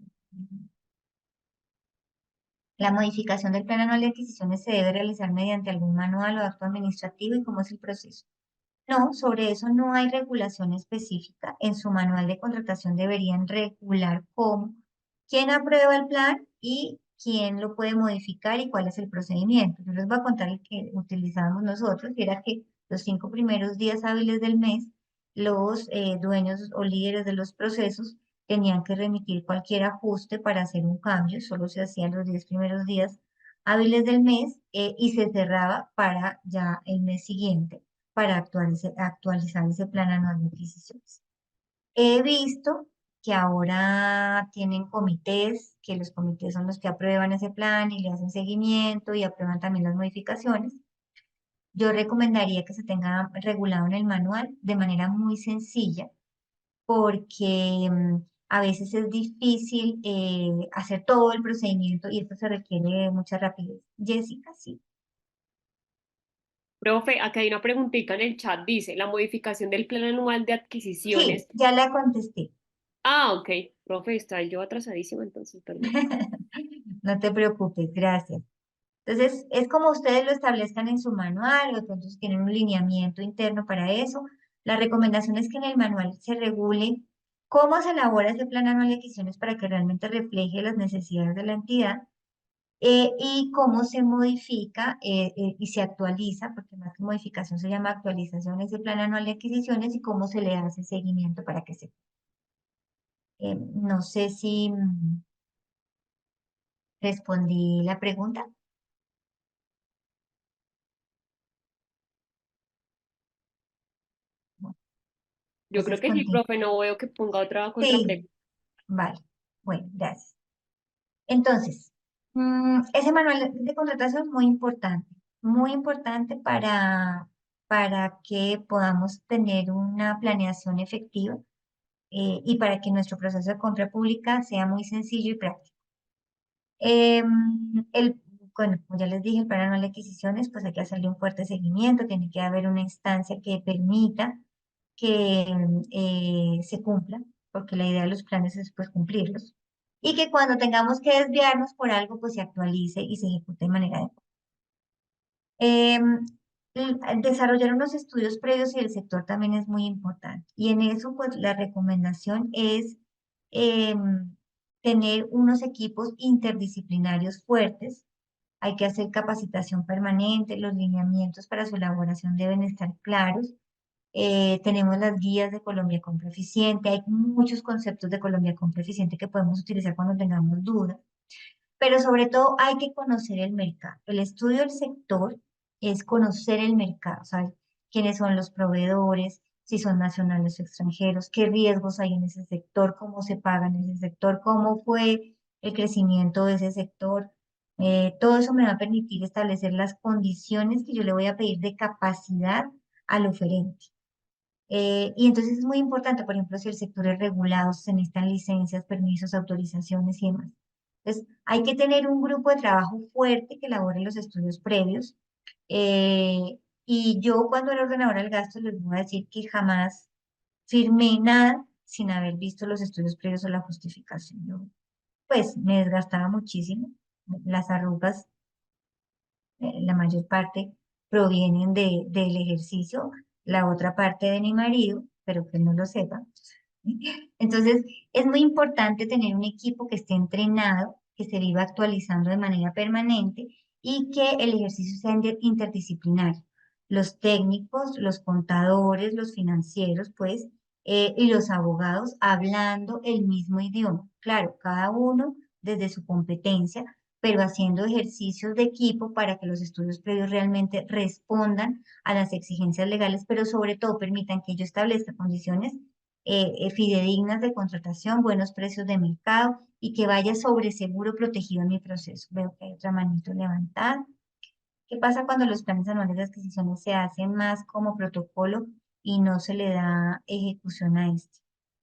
La modificación del plan anual de adquisiciones se debe realizar mediante algún manual o acto administrativo y cómo es el proceso. No, sobre eso no hay regulación específica. En su manual de contratación deberían regular cómo, quién aprueba el plan y quién lo puede modificar y cuál es el procedimiento. Yo les voy a contar el que utilizábamos nosotros, que era que los 5 primeros días hábiles del mes, los dueños o líderes de los procesos tenían que remitir cualquier ajuste para hacer un cambio. Solo se hacían los 10 primeros días hábiles del mes y se cerraba para ya el mes siguiente para actualizar ese plan anual de adquisiciones. He visto que ahora tienen comités, que los comités son los que aprueban ese plan y le hacen seguimiento y aprueban también las modificaciones. Yo recomendaría que se tenga regulado en el manual de manera muy sencilla porque a veces es difícil hacer todo el procedimiento y esto se requiere de mucha rapidez. Jessica, sí. Profe, acá hay una preguntita en el chat, dice, la modificación del plan anual de Sí, adquisiciones. ya la contesté. Ah, ok, profe, está yo atrasadísima, entonces, perdón. No te preocupes, gracias. Entonces, es como ustedes lo establezcan en su manual o de pronto si tienen un lineamiento interno para eso. La recomendación es que en el manual se regule cómo se elabora ese plan anual de adquisiciones para que realmente refleje las necesidades de la entidad y cómo se modifica y se actualiza, porque más que modificación se llama actualización ese plan anual de adquisiciones y cómo se le hace seguimiento para que se... no sé si respondí la pregunta. Bueno, Yo creo entonces, que sí, continúo. profe, no veo que ponga otra Sí, contrapregunta. vale. Bueno, gracias. Entonces, ese manual de contratación es muy importante para que podamos tener una planeación efectiva y para que nuestro proceso de compra pública sea muy sencillo y práctico. Em, el, bueno, como ya les dije, el plan anual de adquisiciones, pues hay que hacerle un fuerte seguimiento, tiene que haber una instancia que permita que se cumpla, porque la idea de los planes es pues cumplirlos, y que cuando tengamos que desviarnos por algo, pues se actualice y se ejecute de manera adecuada. Em, Desarrollar unos estudios previos y el sector también es muy importante. Y en eso, pues la recomendación es em, tener unos equipos interdisciplinarios fuertes. Hay que hacer capacitación permanente, los lineamientos para su elaboración deben estar claros. Tenemos las guías de Colombia Compra Eficiente, hay muchos conceptos de Colombia Compra Eficiente que podemos utilizar cuando tengamos dudas, pero sobre todo hay que conocer el mercado. El estudio del sector es conocer el mercado, saber quiénes son los proveedores, si son nacionales o extranjeros, qué riesgos hay en ese sector, cómo se paga en ese sector, cómo fue el crecimiento de ese sector. Todo eso me va a permitir establecer las condiciones que yo le voy a pedir de capacidad al oferente. Y entonces es muy importante, por ejemplo, si el sector es regulado, se necesitan licencias, permisos, autorizaciones y demás. Entonces, hay que tener un grupo de trabajo fuerte que elabore los estudios previos. Y yo cuando era ordenadora del gasto les voy a decir que jamás firmé nada sin haber visto los estudios previos o la justificación. Yo, pues me desgastaba muchísimo. Las arrugas la mayor parte provienen del ejercicio, la otra parte de mi marido, pero que no lo sepa. Entonces, es muy importante tener un equipo que esté entrenado, que se viva actualizando de manera permanente y que el ejercicio sea interdisciplinario. Los técnicos, los contadores, los financieros, pues, y los abogados hablando el mismo idioma. Claro, cada uno desde su competencia, pero haciendo ejercicios de equipo para que los estudios previos realmente respondan a las exigencias legales, pero sobre todo permitan que yo establezca condiciones fidedignas de contratación, buenos precios de mercado y que vaya sobre seguro protegido en mi proceso. Veo que hay otra manito levantada. ¿Qué pasa cuando los planes anuales de adquisiciones se hacen más como protocolo y no se le da ejecución a este?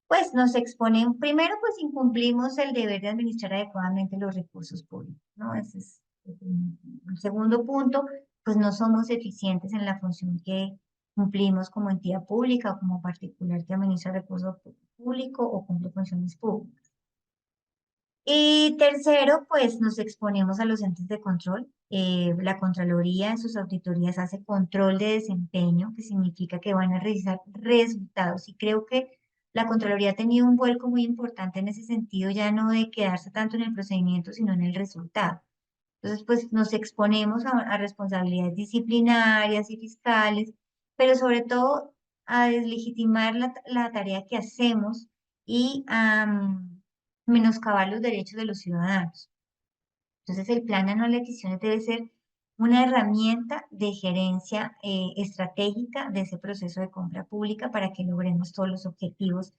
Pues nos exponen, primero pues incumplimos el deber de administrar adecuadamente los recursos públicos, ¿no? Ese es el segundo punto, pues no somos eficientes en la función que cumplimos como entidad pública o como particular que administra recursos públicos o cumple funciones públicas. Y tercero, pues nos exponemos a los entes de control. La Contraloría en sus auditorías hace control de desempeño, que significa que van a revisar resultados. Y creo que la Contraloría ha tenido un vuelco muy importante en ese sentido, ya no de quedarse tanto en el procedimiento, sino en el resultado. Entonces, pues nos exponemos a responsabilidades disciplinarias y fiscales, pero sobre todo a deslegitimar la tarea que hacemos y a menoscabar los derechos de los ciudadanos. Entonces, el plan anual de adquisiciones debe ser una herramienta de gerencia estratégica de ese proceso de compra pública para que logremos todos los objetivos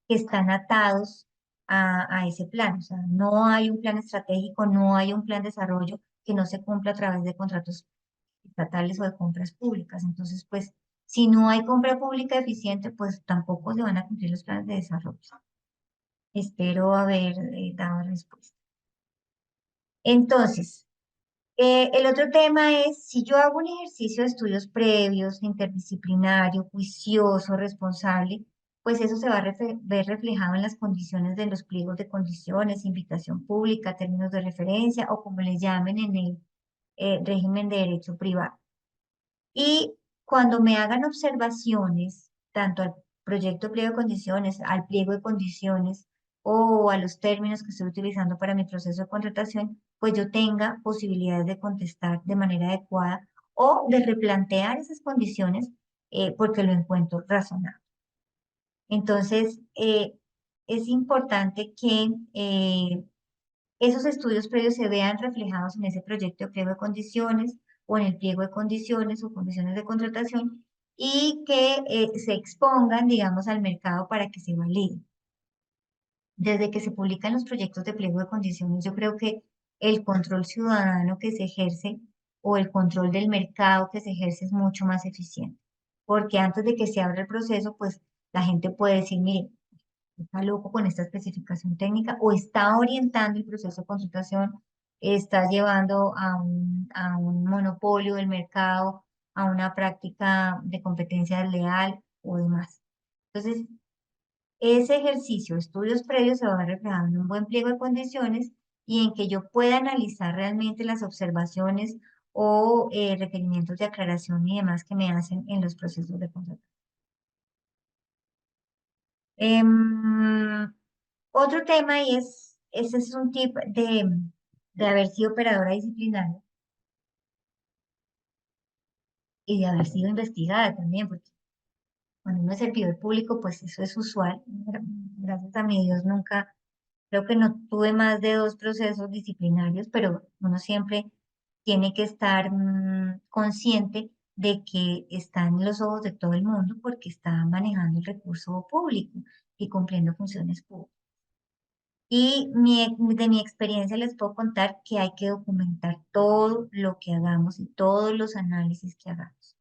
que están atados a ese plan. O sea, no hay un plan estratégico, no hay un plan de desarrollo que no se cumpla a través de contratos estatales o de compras públicas. Entonces, pues, Si no hay compra pública eficiente, pues tampoco se van a cumplir los planes de desarrollo. Espero haber dado respuesta. Entonces, el otro tema es, si yo hago un ejercicio de estudios previos, interdisciplinario, juicioso, responsable, pues eso se va a ver reflejado en las condiciones de los pliegos de condiciones, invitación pública, términos de referencia o como le llamen en el régimen de derecho privado. Y cuando me hagan observaciones, tanto al proyecto de pliego de condiciones, al pliego de condiciones o a los términos que estoy utilizando para mi proceso de contratación, pues yo tenga posibilidades de contestar de manera adecuada o de replantear esas condiciones porque lo encuentro razonable. Entonces, es importante que esos estudios previos se vean reflejados en ese proyecto de pliego de condiciones o en el pliego de condiciones o condiciones de contratación y que se expongan, digamos, al mercado para que se validen. Desde que se publican los proyectos de pliego de condiciones, yo creo que el control ciudadano que se ejerce o el control del mercado que se ejerce es mucho más eficiente. Porque antes de que se abra el proceso, pues la gente puede decir, mire, está loco con esta especificación técnica o está orientando el proceso de consultación, está llevando a un monopolio del mercado, a una práctica de competencia desleal o demás. Entonces, ese ejercicio, estudios previos, se va a ver reflejado en un buen pliego de condiciones y en que yo pueda analizar realmente las observaciones o requerimientos de aclaración y demás que me hacen en los procesos de contratación. Otro tema y ese es un tip de haber sido operadora disciplinaria y de haber sido investigada también, porque cuando uno es servidor público, pues eso es usual. Gracias a mi Dios nunca, creo que no tuve más de 2 procesos disciplinarios, pero uno siempre tiene que estar consciente de que está en los ojos de todo el mundo porque está manejando el recurso público y cumpliendo funciones públicas. Y de mi experiencia les puedo contar que hay que documentar todo lo que hagamos y todos los análisis que hagamos.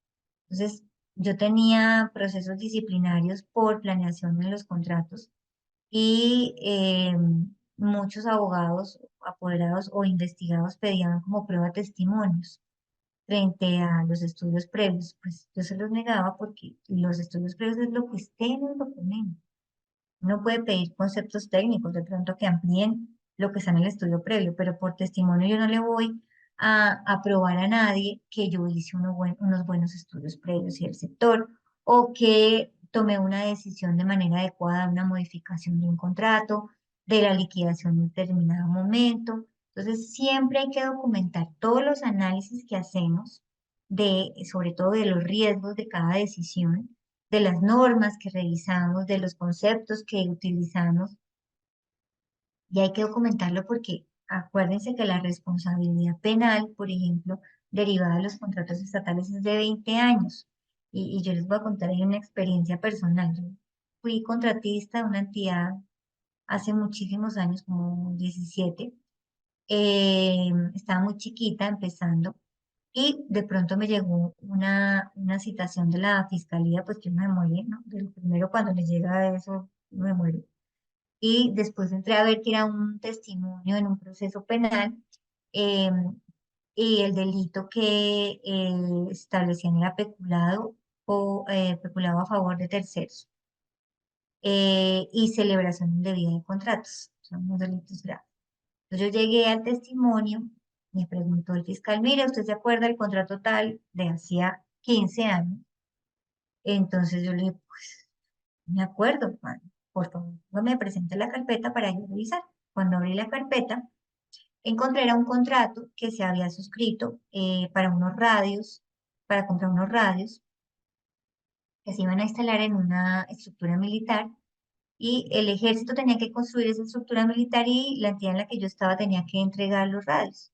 Entonces, yo tenía procesos disciplinarios por planeación en los contratos y muchos abogados, apoderados o investigados pedían como prueba testimonios frente a los estudios previos. Pues yo se los negaba porque los estudios previos es lo que esté en el documento. Uno puede pedir conceptos técnicos, de pronto que amplíen lo que está en el estudio previo, pero por testimonio yo no le voy a probar a nadie que yo hice unos buenos estudios previos y el sector, o que tomé una decisión de manera adecuada, una modificación de un contrato, de la liquidación en determinado momento. Entonces, siempre hay que documentar todos los análisis que hacemos, sobre todo de los riesgos de cada decisión, de las normas que revisamos, de los conceptos que utilizamos, y hay que documentarlo porque acuérdense que la responsabilidad penal, por ejemplo, derivada de los contratos estatales es de 20 años. Y yo les voy a contar ahí una experiencia personal. Yo fui contratista de una entidad hace muchísimos años, como 17. Estaba muy chiquita, empezando, y de pronto me llegó una citación de la fiscalía, pues que me muere, ¿no? Del primero cuando le llega eso, me muere. Y después entré a ver que era un testimonio en un proceso penal eh, y el delito que establecían era peculado o peculado a favor de terceros y celebración indebida de contratos. Son unos delitos graves. Entonces yo llegué al testimonio, me preguntó el fiscal, mire, ¿usted se acuerda del contrato tal de hacía 15 años? Entonces yo le dije, pues, me acuerdo, por favor, no me presente la carpeta para yo revisar. Cuando abrí la carpeta, encontré era un contrato que se había suscrito para unos radios, para comprar unos radios que se iban a instalar en una estructura militar y el ejército tenía que construir esa estructura militar y la entidad en la que yo estaba tenía que entregar los radios.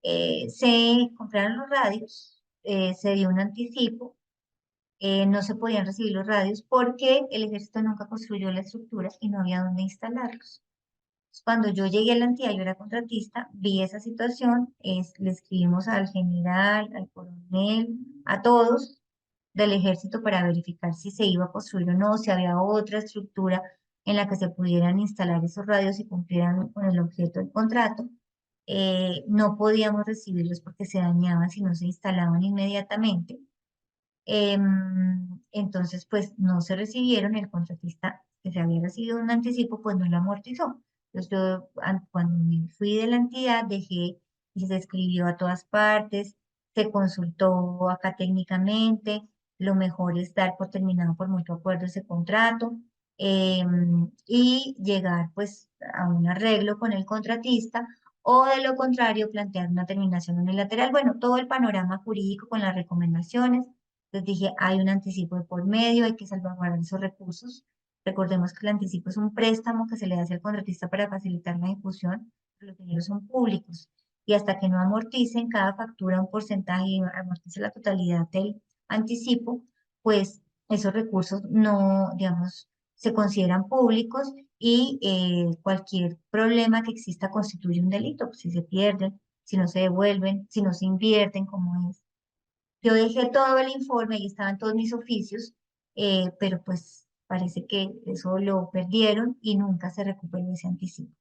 Se compraron los radios, se dio un anticipo, no se podían recibir los radios porque el ejército nunca construyó la estructura y no había dónde instalarlos. Cuando yo llegué a la entidad, yo era contratista, vi esa situación, le escribimos al general, al coronel, a todos, del ejército para verificar si se iba a construir o no, si había otra estructura en la que se pudieran instalar esos radios y cumplieran con el objeto del contrato. No podíamos recibirlos porque se dañaban si no se instalaban inmediatamente. Entonces, pues no se recibieron, el contratista que se había recibido un anticipo, pues no lo amortizó. Entonces, yo cuando me fui de la entidad, dejé y se escribió a todas partes, se consultó acá técnicamente, lo mejor es dar por terminado por mutuo acuerdo ese contrato, y llegar pues a un arreglo con el contratista o de lo contrario plantear una terminación unilateral. Bueno, todo el panorama jurídico con las recomendaciones. Les dije, hay un anticipo de por medio, hay que salvaguardar esos recursos. Recordemos que el anticipo es un préstamo que se le hace al contratista para facilitar la ejecución, pero los dineros son públicos. Y hasta que no amorticen cada factura un porcentaje y amortice la totalidad del anticipo, pues esos recursos no, digamos, se consideran públicos y cualquier problema que exista constituye un delito, pues, si se pierden, si no se devuelven, si no se invierten, como es. Yo dejé todo el informe, ahí estaban todos mis oficios, pero pues parece que eso lo perdieron y nunca se recuperó ese anticipo.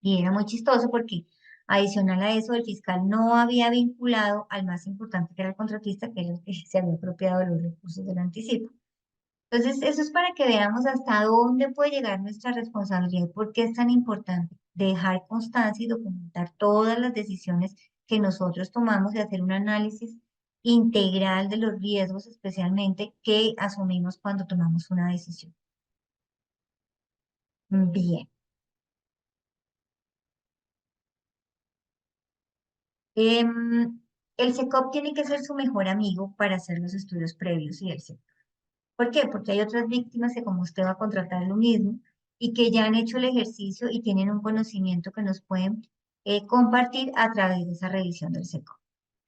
Y era muy chistoso porque adicional a eso, el fiscal no había vinculado al más importante que era el contratista, que era el que se había apropiado de los recursos del anticipo. Entonces, eso es para que veamos hasta dónde puede llegar nuestra responsabilidad, por qué es tan importante dejar constancia y documentar todas las decisiones que nosotros tomamos y hacer un análisis integral de los riesgos, especialmente que asumimos cuando tomamos una decisión. Bien. Em, el SECOP tiene que ser su mejor amigo para hacer los estudios previos y el sector. ¿Por qué? Porque hay otras víctimas que como usted va a contratar lo mismo y que ya han hecho el ejercicio y tienen un conocimiento que nos pueden compartir a través de esa revisión del SECOP.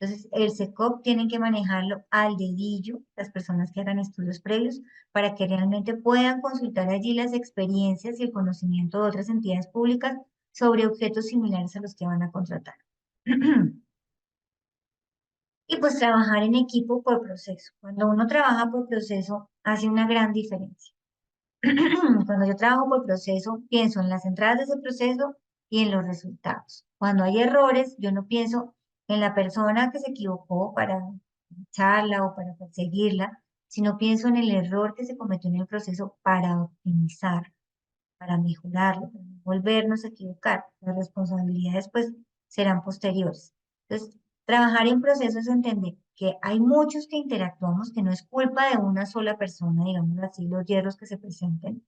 Entonces, el SECOP tienen que manejarlo al dedillo, las personas que hagan estudios previos, para que realmente puedan consultar allí las experiencias y el conocimiento de otras entidades públicas sobre objetos similares a los que van a contratar. Y pues trabajar en equipo por proceso. Cuando uno trabaja por proceso, hace una gran diferencia. Cuando yo trabajo por proceso, pienso en las entradas de ese proceso y en los resultados. Cuando hay errores, yo no pienso en la persona que se equivocó para echarla o para perseguirla, sino pienso en el error que se cometió en el proceso para optimizar, para mejorarlo, para no volvernos a equivocar. Las responsabilidades pues serán posteriores. Entonces, trabajar en procesos es entender que hay muchos que interactuamos, que no es culpa de una sola persona, digamos así, los hierros que se presenten,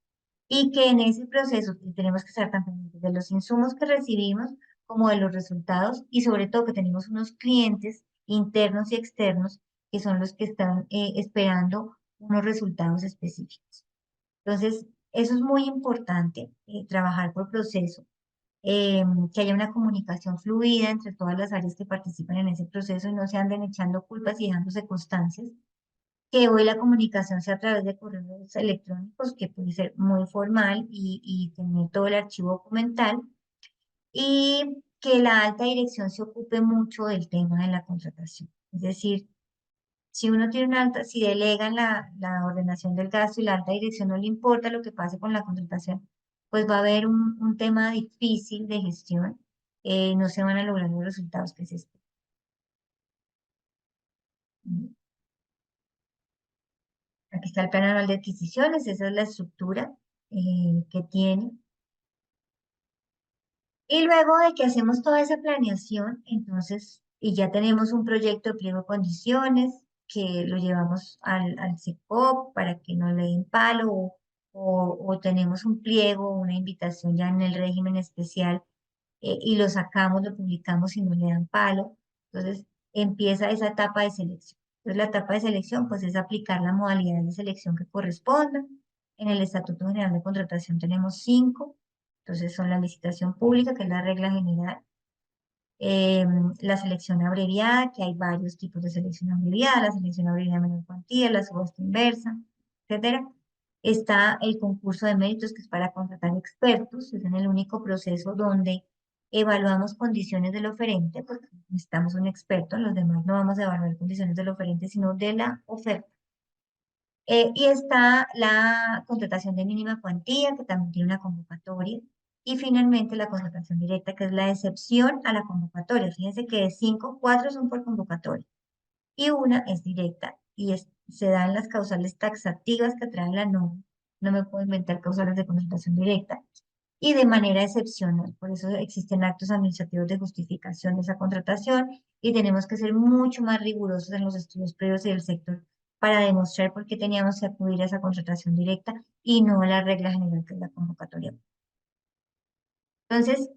y que en ese proceso tenemos que estar tan pendientes de los insumos que recibimos como de los resultados y sobre todo que tenemos unos clientes internos y externos que son los que están esperando unos resultados específicos. Entonces, eso es muy importante, trabajar por proceso, que haya una comunicación fluida entre todas las áreas que participan en ese proceso y no se anden echando culpas y dejándose constancias, que hoy la comunicación sea a través de correos electrónicos, que puede ser muy formal y tener todo el archivo documental, y que la alta dirección se ocupe mucho del tema de la contratación. Es decir, si uno tiene una alta, si delegan la ordenación del gasto y la alta dirección no le importa lo que pase con la contratación, pues va a haber un tema difícil de gestión, no se van a lograr los resultados que se esperan. Aquí está el plan anual de adquisiciones, esa es la estructura que tiene. Y luego de que hacemos toda esa planeación, entonces, y ya tenemos un proyecto de pliego de condiciones que lo llevamos al SECOP para que no le den palo, o tenemos un pliego, una invitación ya en el régimen especial, y lo sacamos, lo publicamos y no le dan palo. Entonces, empieza esa etapa de selección. Entonces, la etapa de selección, pues, es aplicar la modalidad de selección que corresponda. En el Estatuto General de Contratación tenemos 5. Entonces son la licitación pública, que es la regla general, eh, la selección abreviada, que hay varios tipos de selección abreviada, la selección abreviada de menor cuantía, la subasta inversa, etcétera. Está el concurso de méritos, que es para contratar expertos, es en el único proceso donde evaluamos condiciones del oferente, porque necesitamos un experto, los demás no vamos a evaluar condiciones del oferente, sino de la oferta. Y está la contratación de mínima cuantía, que también tiene una convocatoria. Y finalmente la contratación directa, que es la excepción a la convocatoria. Fíjense que de 5, 4 son por convocatoria y una es directa y se dan las causales taxativas que trae la norma. No me puedo inventar causales de contratación directa y de manera excepcional. Por eso existen actos administrativos de justificación de esa contratación y tenemos que ser mucho más rigurosos en los estudios previos del sector para demostrar por qué teníamos que acudir a esa contratación directa y no a la regla general que es la convocatoria. Entonces,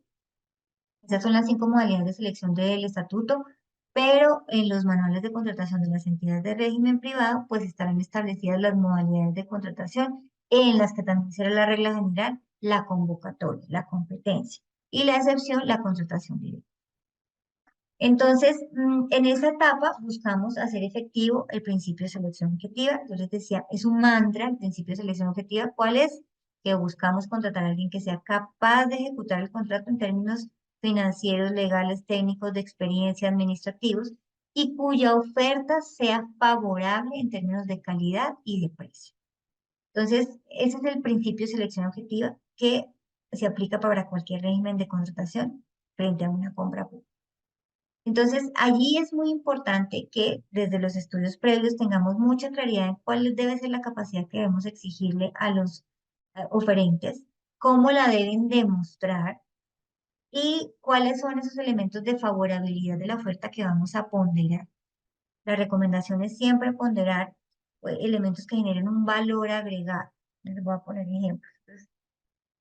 esas son las 5 modalidades de selección del estatuto, pero en los manuales de contratación de las entidades de régimen privado, pues estarán establecidas las modalidades de contratación en las que también será la regla general, la convocatoria, la competencia, y la excepción, la contratación directa. Entonces, en esa etapa buscamos hacer efectivo el principio de selección objetiva. Yo les decía, es un mantra el principio de selección objetiva. ¿Cuál es? Que buscamos contratar a alguien que sea capaz de ejecutar el contrato en términos financieros, legales, técnicos, de experiencia, administrativos, y cuya oferta sea favorable en términos de calidad y de precio. Entonces, ese es el principio de selección objetiva que se aplica para cualquier régimen de contratación frente a una compra pública. Entonces, allí es muy importante que desde los estudios previos tengamos mucha claridad en cuál debe ser la capacidad que debemos exigirle a los oferentes, cómo la deben demostrar y cuáles son esos elementos de favorabilidad de la oferta que vamos a ponderar. La recomendación es siempre ponderar elementos que generen un valor agregado. Les voy a poner ejemplos. Entonces,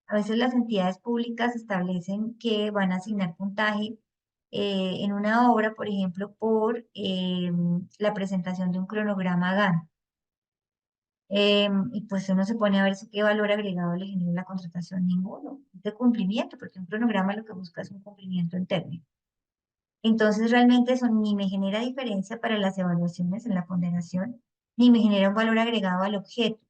a veces las entidades públicas establecen que van a asignar puntaje en una obra, por ejemplo, por la presentación de un cronograma GAN. Y pues uno se pone a ver si qué valor agregado le genera la contratación. Ninguno. Es de cumplimiento, porque un cronograma lo que busca es un cumplimiento en términos. Entonces realmente eso ni me genera diferencia para las evaluaciones en la ponderación, ni me genera un valor agregado al objeto.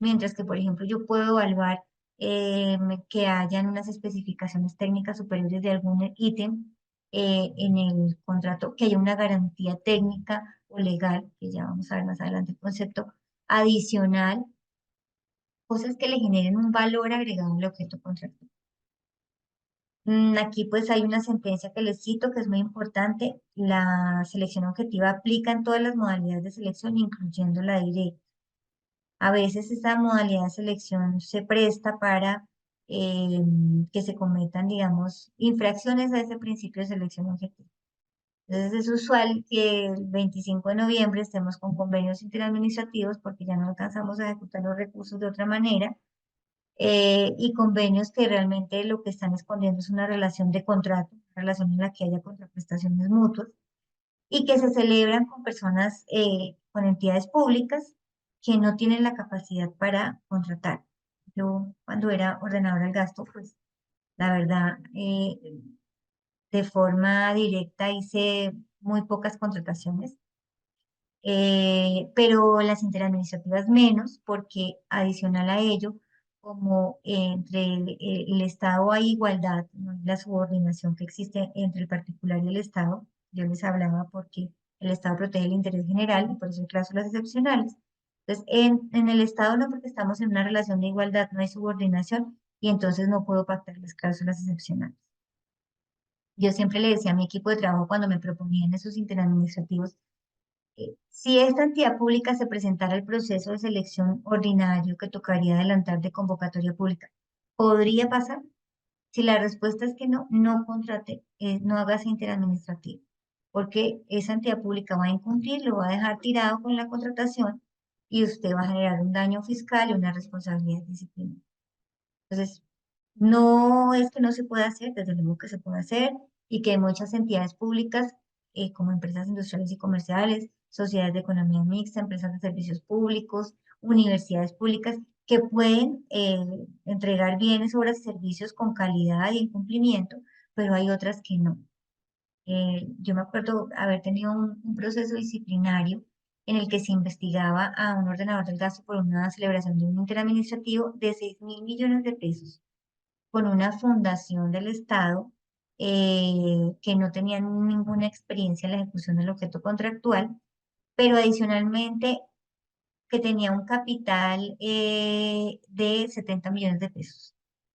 Mientras que, por ejemplo, yo puedo evaluar que hayan unas especificaciones técnicas superiores de algún ítem en el contrato, que haya una garantía técnica o legal, que ya vamos a ver más adelante el concepto, adicional, cosas que le generen un valor agregado al objeto contractual. Aquí pues hay una sentencia que les cito que es muy importante. La selección objetiva aplica en todas las modalidades de selección, incluyendo la directa. A veces esta modalidad de selección se presta para que se cometan, digamos, infracciones a ese principio de selección objetiva. Entonces es usual que el 25 de noviembre estemos con convenios interadministrativos porque ya no alcanzamos a ejecutar los recursos de otra manera y convenios que realmente lo que están escondiendo es una relación de contrato, una relación en la que haya contraprestaciones mutuas y que se celebran con personas, con entidades públicas que no tienen la capacidad para contratar. Yo cuando era ordenadora del gasto, pues la verdad, de forma directa hice muy pocas contrataciones, pero las interadministrativas menos, porque adicional a ello, como entre el Estado hay igualdad, no hay la subordinación que existe entre el particular y el Estado, yo les hablaba porque el Estado protege el interés general y por eso hay cláusulas excepcionales. Entonces, en el Estado no, porque estamos en una relación de igualdad, no hay subordinación y entonces no puedo pactar las cláusulas excepcionales. Yo siempre le decía a mi equipo de trabajo cuando me proponían esos interadministrativos, si esta entidad pública se presentara al proceso de selección ordinario que tocaría adelantar de convocatoria pública, ¿podría pasar? Si la respuesta es que no, no contrate, no haga ese interadministrativo, porque esa entidad pública va a incumplir, lo va a dejar tirado con la contratación y usted va a generar un daño fiscal y una responsabilidad disciplinaria. Entonces, no es que no se pueda hacer, desde luego que se puede hacer y que hay muchas entidades públicas, como empresas industriales y comerciales, sociedades de economía mixta, empresas de servicios públicos, universidades públicas, que pueden entregar bienes, obras y servicios con calidad y en cumplimiento, pero hay otras que no. Yo me acuerdo haber tenido un proceso disciplinario en el que se investigaba a un ordenador del gasto por una celebración de un interadministrativo de 6.000 millones de pesos con una fundación del Estado que no tenían ninguna experiencia en la ejecución del objeto contractual, pero adicionalmente que tenía un capital de 70 millones de pesos,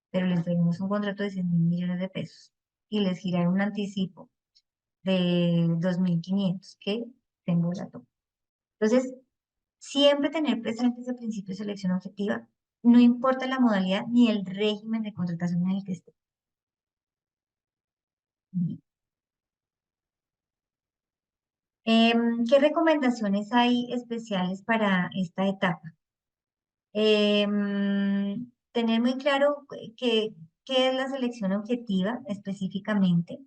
pero les pedimos un contrato de 100.000 millones de pesos y les giraron un anticipo de 2.500 que se embolató. Entonces, siempre tener presente ese principio de selección objetiva, no importa la modalidad ni el régimen de contratación en el que esté. Bien. ¿Qué recomendaciones hay especiales para esta etapa? Tener muy claro qué es la selección objetiva específicamente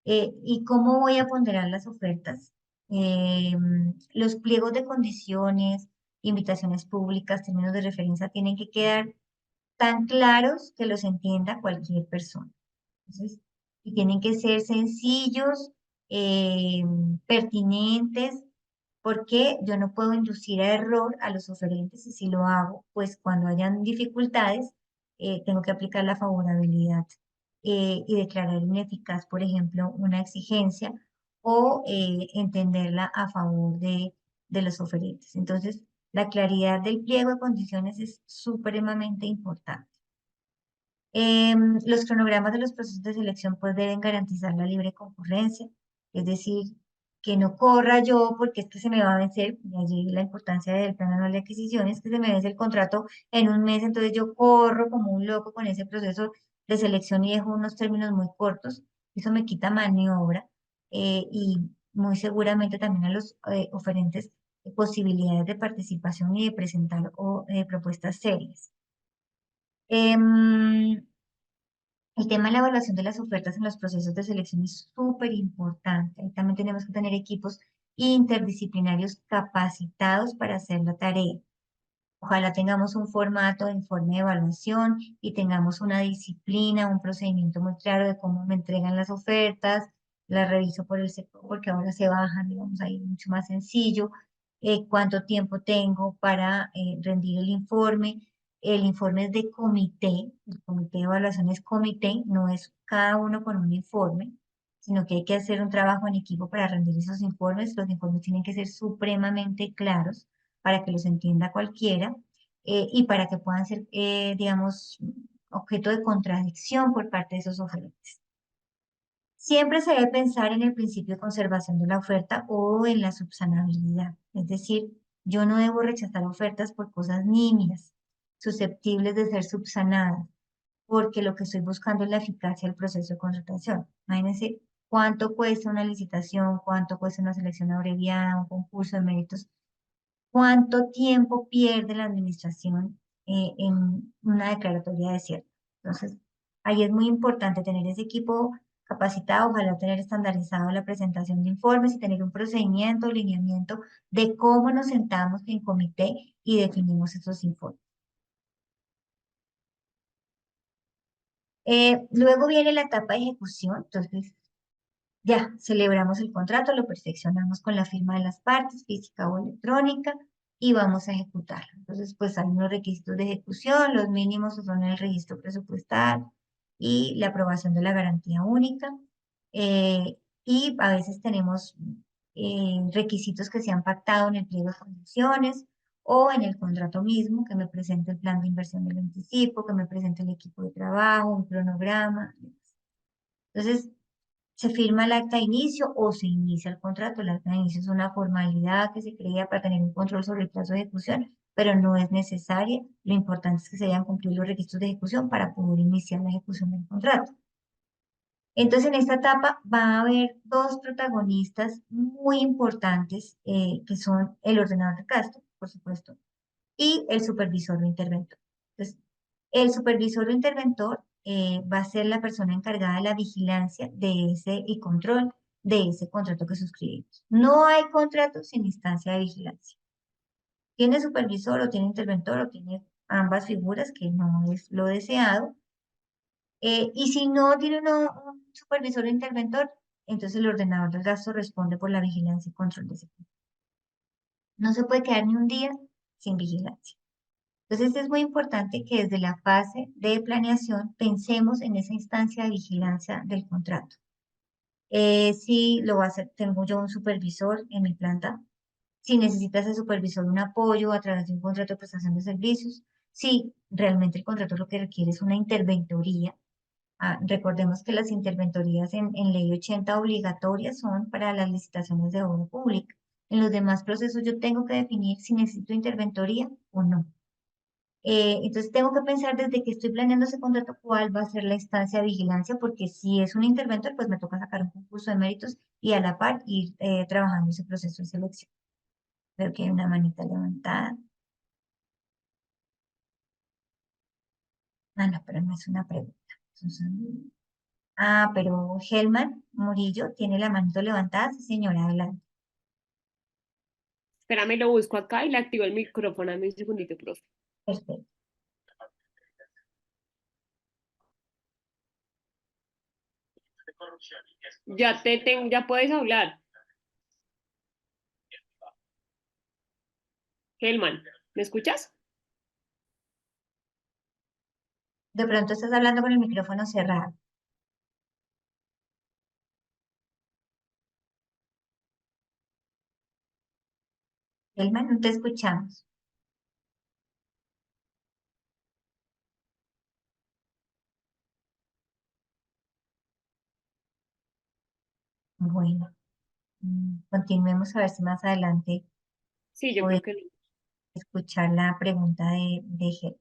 y cómo voy a ponderar las ofertas. Los pliegos de condiciones, invitaciones públicas, términos de referencia tienen que quedar tan claros que los entienda cualquier persona. Entonces, y tienen que ser sencillos, eh, pertinentes, porque yo no puedo inducir a error a los oferentes y si lo hago, pues cuando hayan dificultades, tengo que aplicar la favorabilidad y declarar ineficaz, por ejemplo, una exigencia o entenderla a favor de los oferentes. Entonces, la claridad del pliego de condiciones es supremamente importante. Los cronogramas de los procesos de selección pues deben garantizar la libre concurrencia, es decir, que no corra yo porque es que se me va a vencer, y allí la importancia del plan anual de adquisiciones, que se me vence el contrato en un mes, entonces yo corro como un loco con ese proceso de selección y dejo unos términos muy cortos, eso me quita maniobra y muy seguramente también a los oferentes posibilidades de participación y de presentar propuestas serias. Em, el tema de la evaluación de las ofertas en los procesos de selección es súper importante. Ahí también tenemos que tener equipos interdisciplinarios capacitados para hacer la tarea. Ojalá tengamos un formato de informe de evaluación y tengamos una disciplina, un procedimiento muy claro de cómo me entregan las ofertas, las reviso por el sector porque ahora se bajan, digamos, ahí mucho más sencillo, cuánto tiempo tengo para rendir el informe. El informe es de comité, el comité de evaluación es comité, no es cada uno con un informe, sino que hay que hacer un trabajo en equipo para rendir esos informes. Los informes tienen que ser supremamente claros para que los entienda cualquiera y para que puedan ser, digamos, objeto de contradicción por parte de esos oferentes. Siempre se debe pensar en el principio de conservación de la oferta o en la subsanabilidad, es decir, yo no debo rechazar ofertas por cosas nimias, susceptibles de ser subsanadas, porque lo que estoy buscando es la eficacia del proceso de contratación. Imagínense cuánto cuesta una licitación, cuánto cuesta una selección abreviada, un concurso de méritos, cuánto tiempo pierde la administración en una declaratoria de cierre. Entonces, ahí es muy importante tener ese equipo capacitado, ojalá tener estandarizado la presentación de informes y tener un procedimiento, lineamiento de cómo nos sentamos en comité y definimos esos informes. Luego viene la etapa de ejecución, entonces ya celebramos el contrato, lo perfeccionamos con la firma de las partes, física o electrónica, y vamos a ejecutarlo. Entonces, pues hay unos requisitos de ejecución, los mínimos son el registro presupuestal y la aprobación de la garantía única. eh, y a veces tenemos requisitos que se han pactado en el pliego de condiciones o en el contrato mismo, que me presente el plan de inversión del anticipo, que me presente el equipo de trabajo, un cronograma. Entonces, se firma el acta de inicio o se inicia el contrato. El acta de inicio es una formalidad que se crea para tener un control sobre el plazo de ejecución, pero no es necesaria. Lo importante es que se hayan cumplido los requisitos de ejecución para poder iniciar la ejecución del contrato. Entonces, en esta etapa va a haber dos protagonistas muy importantes, que son el ordenador de gasto, por supuesto, y el supervisor o interventor. Entonces, el supervisor o interventor va a ser la persona encargada de la vigilancia de ese y control de ese contrato que suscribimos. No hay contrato sin instancia de vigilancia. Tiene supervisor o tiene interventor o tiene ambas figuras, que no es lo deseado. Y si no tiene un supervisor o interventor, entonces el ordenador del gasto responde por la vigilancia y control de ese contrato. No se puede quedar ni un día sin vigilancia. Entonces es muy importante que desde la fase de planeación pensemos en esa instancia de vigilancia del contrato. Si lo va a hacer, tengo yo un supervisor en mi planta. Si necesita ese supervisor un apoyo a través de un contrato de prestación de servicios. Si realmente el contrato lo que requiere es una interventoría. Recordemos que las interventorías en Ley 80 obligatorias son para las licitaciones de obra pública. En los demás procesos yo tengo que definir si necesito interventoría o no. Entonces tengo que pensar desde que estoy planeando ese contrato cuál va a ser la instancia de vigilancia, porque si es un interventor, pues me toca sacar un concurso de méritos y a la par ir trabajando ese proceso de selección. Creo que hay una manita levantada. Ah, no, pero no es una pregunta. Pero Helman Murillo tiene la manito levantada, sí, señora, adelante. Espérame, lo busco acá y le activo el micrófono. Dame un segundito, profe. Perfecto. Ya puedes hablar. Helman, ¿me escuchas? De pronto estás hablando con el micrófono cerrado. Helman, no te escuchamos. Bueno, continuemos a ver si más adelante Sí, yo creo podemos que no. escuchar la pregunta de Helman.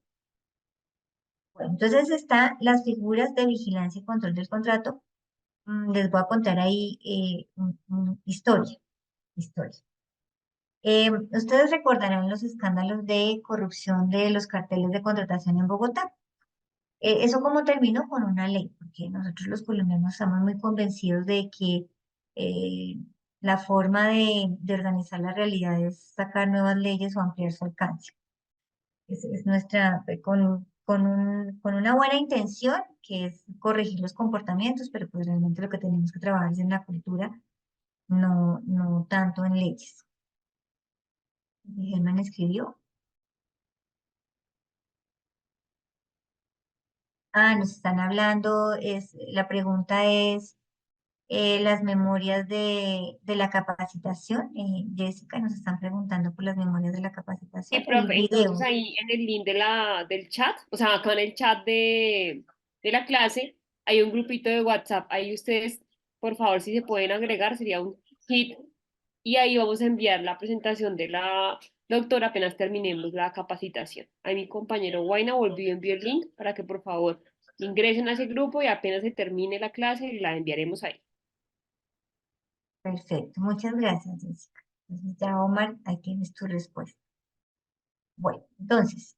Bueno, entonces están las figuras de vigilancia y control del contrato. Les voy a contar ahí historia. Ustedes recordarán los escándalos de corrupción de los carteles de contratación en Bogotá. ¿Eso cómo terminó? Con una ley, porque nosotros los colombianos estamos muy convencidos de que eh, la forma de organizar la realidad es sacar nuevas leyes o ampliar su alcance. Es nuestra, con una buena intención, que es corregir los comportamientos, pero pues realmente lo que tenemos que trabajar es en la cultura, no tanto en leyes. Germán escribió. Nos están hablando, la pregunta es las memorias de la capacitación. Jessica, nos están preguntando por las memorias de la Sí, capacitación, el profe, entonces video. ahí en el link del chat, o sea, acá en el chat de la clase, hay un grupito de WhatsApp. Ahí ustedes, por favor, si se pueden agregar, sería un hit. Y ahí vamos a enviar la presentación de la doctora apenas terminemos la capacitación. Ahí mi compañero Guaina volvió a enviar el link para que por favor ingresen a ese grupo y apenas se termine la clase la enviaremos ahí. Perfecto, muchas gracias, Jessica. Entonces ya, Omar, ahí tienes tu respuesta. Bueno, entonces,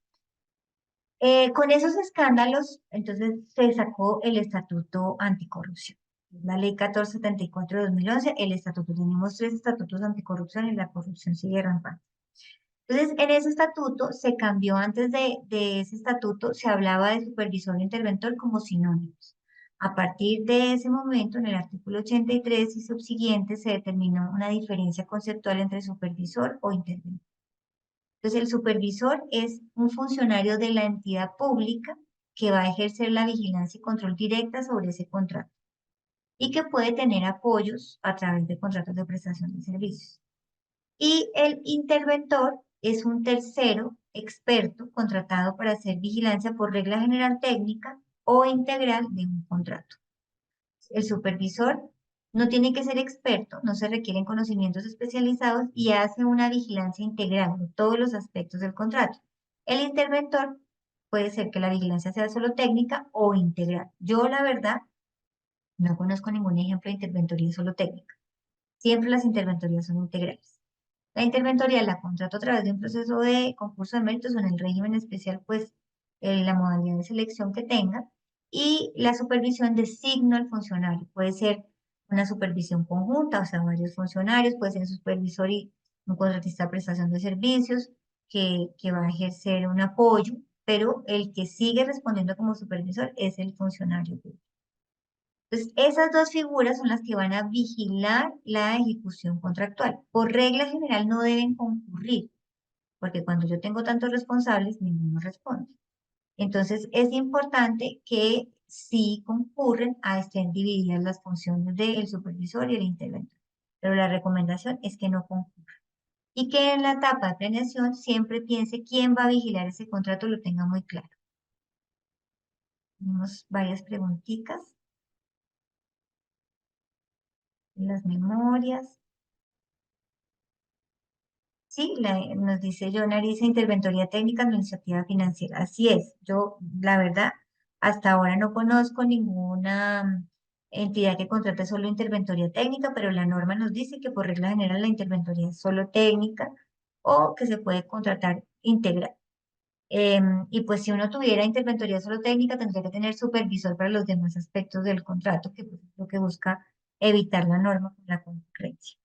con esos escándalos, entonces se sacó el Estatuto Anticorrupción. La Ley 1474 de 2011, el estatuto. Tenemos tres estatutos anticorrupción y la corrupción sigue rampante. Entonces, en ese estatuto se cambió, antes de ese estatuto se hablaba de supervisor e interventor como sinónimos. A partir de ese momento, en el artículo 83 y subsiguientes, se determinó una diferencia conceptual entre supervisor o interventor. Entonces, el supervisor es un funcionario de la entidad pública que va a ejercer la vigilancia y control directa sobre ese contrato y que puede tener apoyos a través de contratos de prestación de servicios. Y el interventor es un tercero experto contratado para hacer vigilancia por regla general técnica o integral de un contrato. El supervisor no tiene que ser experto, no se requieren conocimientos especializados y hace una vigilancia integral de todos los aspectos del contrato. El interventor puede ser que la vigilancia sea solo técnica o integral. Yo, la verdad, no conozco ningún ejemplo de interventoría solo técnica. Siempre las interventorías son integrales. La interventoría la contrato a través de un proceso de concurso de méritos o en el régimen especial, pues la modalidad de selección que tenga. Y la supervisión designa al funcionario. Puede ser una supervisión conjunta, o sea, varios funcionarios, puede ser un supervisor y un contratista de prestación de servicios que va a ejercer un apoyo, pero el que sigue respondiendo como supervisor es el funcionario público. Entonces, esas dos figuras son las que van a vigilar la ejecución contractual. Por regla general no deben concurrir, porque cuando yo tengo tantos responsables, ninguno responde. Entonces, es importante que sí concurren a estén divididas las funciones del supervisor y el interventor, pero la recomendación es que no concurran. Y que en la etapa de planeación siempre piense quién va a vigilar ese contrato, lo tenga muy claro. Tenemos varias preguntitas en las memorias. Sí, nos dice John Ariza, interventoría técnica, administrativa financiera. Así es, yo la verdad hasta ahora no conozco ninguna entidad que contrate solo interventoría técnica, pero la norma nos dice que por regla general la interventoría es solo técnica o que se puede contratar integral. Y pues si uno tuviera interventoría solo técnica, tendría que tener supervisor para los demás aspectos del contrato, que pues, es lo que busca evitar la norma con la concurrencia.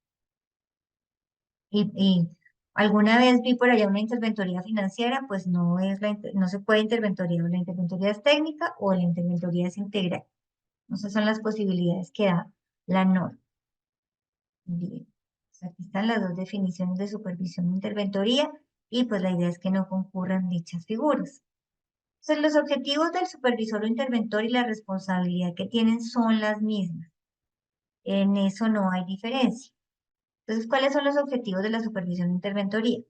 Y alguna vez vi por allá una interventoría financiera, pues no es no se puede interventoría, o la interventoría es técnica o la interventoría es integral. Esas son las posibilidades que da la norma. Bien, pues aquí están las dos definiciones de supervisión e interventoría y pues la idea es que no concurran dichas figuras. Entonces, los objetivos del supervisor o interventor y la responsabilidad que tienen son las mismas. En eso no hay diferencia. Entonces, ¿cuáles son los objetivos de la supervisión e interventoría?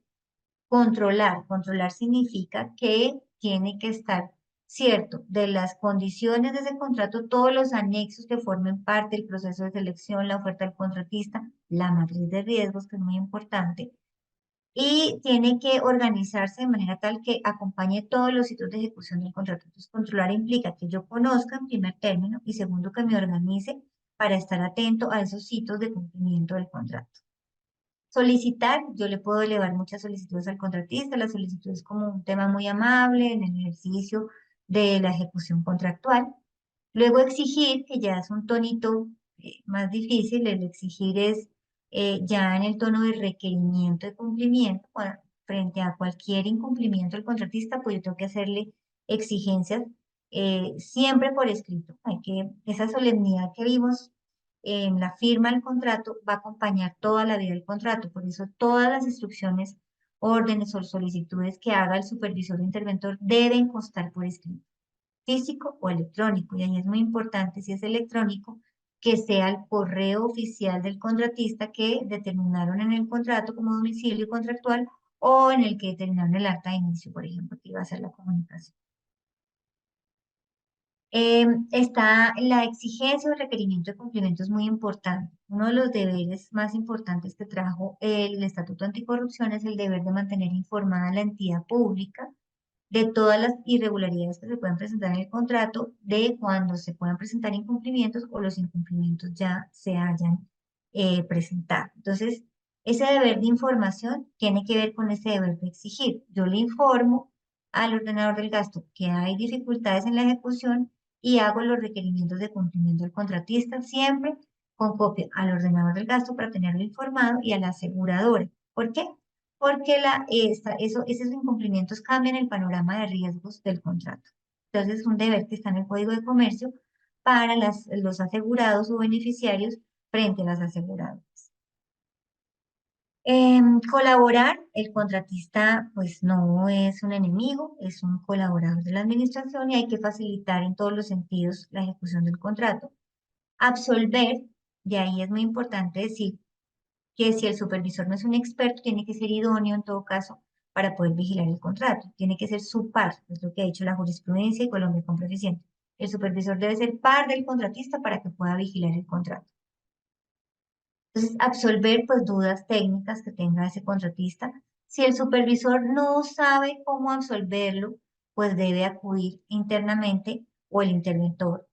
Controlar. Controlar significa que tiene que estar cierto de las condiciones de ese contrato, todos los anexos que formen parte del proceso de selección, la oferta del contratista, la matriz de riesgos, que es muy importante, y tiene que organizarse de manera tal que acompañe todos los hitos de ejecución del contrato. Entonces, controlar implica que yo conozca en primer término y segundo, que me organice para estar atento a esos hitos de cumplimiento del contrato. Solicitar, yo le puedo elevar muchas solicitudes al contratista, la solicitud es como un tema muy amable en el ejercicio de la ejecución contractual. Luego exigir, que ya es un tonito más difícil, el exigir es ya en el tono de requerimiento de cumplimiento, frente a cualquier incumplimiento del contratista, pues yo tengo que hacerle exigencias siempre por escrito. Esa solemnidad que vimos en la firma del contrato va a acompañar toda la vida del contrato. Por eso todas las instrucciones, órdenes o solicitudes que haga el supervisor o interventor deben constar por escrito, físico o electrónico. Y ahí es muy importante, si es electrónico, que sea el correo oficial del contratista que determinaron en el contrato como domicilio contractual o en el que determinaron el acta de inicio, por ejemplo, que iba a ser la comunicación. Está la exigencia o requerimiento de cumplimiento es muy importante. Uno de los deberes más importantes que trajo el Estatuto Anticorrupción es el deber de mantener informada a la entidad pública de todas las irregularidades que se pueden presentar en el contrato, de cuando se puedan presentar incumplimientos o los incumplimientos ya se hayan presentado. Entonces, ese deber de información tiene que ver con ese deber de exigir. Yo le informo al ordenador del gasto que hay dificultades en la ejecución y hago los requerimientos de cumplimiento del contratista siempre con copia al ordenador del gasto para tenerlo informado y a la aseguradora. ¿Por qué? Porque esos incumplimientos cambian el panorama de riesgos del contrato. Entonces, es un deber que está en el Código de Comercio para los asegurados o beneficiarios frente a las aseguradoras. Colaborar, el contratista pues no es un enemigo, es un colaborador de la administración y hay que facilitar en todos los sentidos la ejecución del contrato. Absolver, de ahí es muy importante decir que si el supervisor no es un experto, tiene que ser idóneo en todo caso para poder vigilar el contrato. Tiene que ser su par, es lo que ha dicho la jurisprudencia y Colombia Compra Eficiente. El supervisor debe ser par del contratista para que pueda vigilar el contrato. Entonces, absolver pues dudas técnicas que tenga ese contratista. Si el supervisor no sabe cómo absolverlo, pues debe acudir internamente o el interventor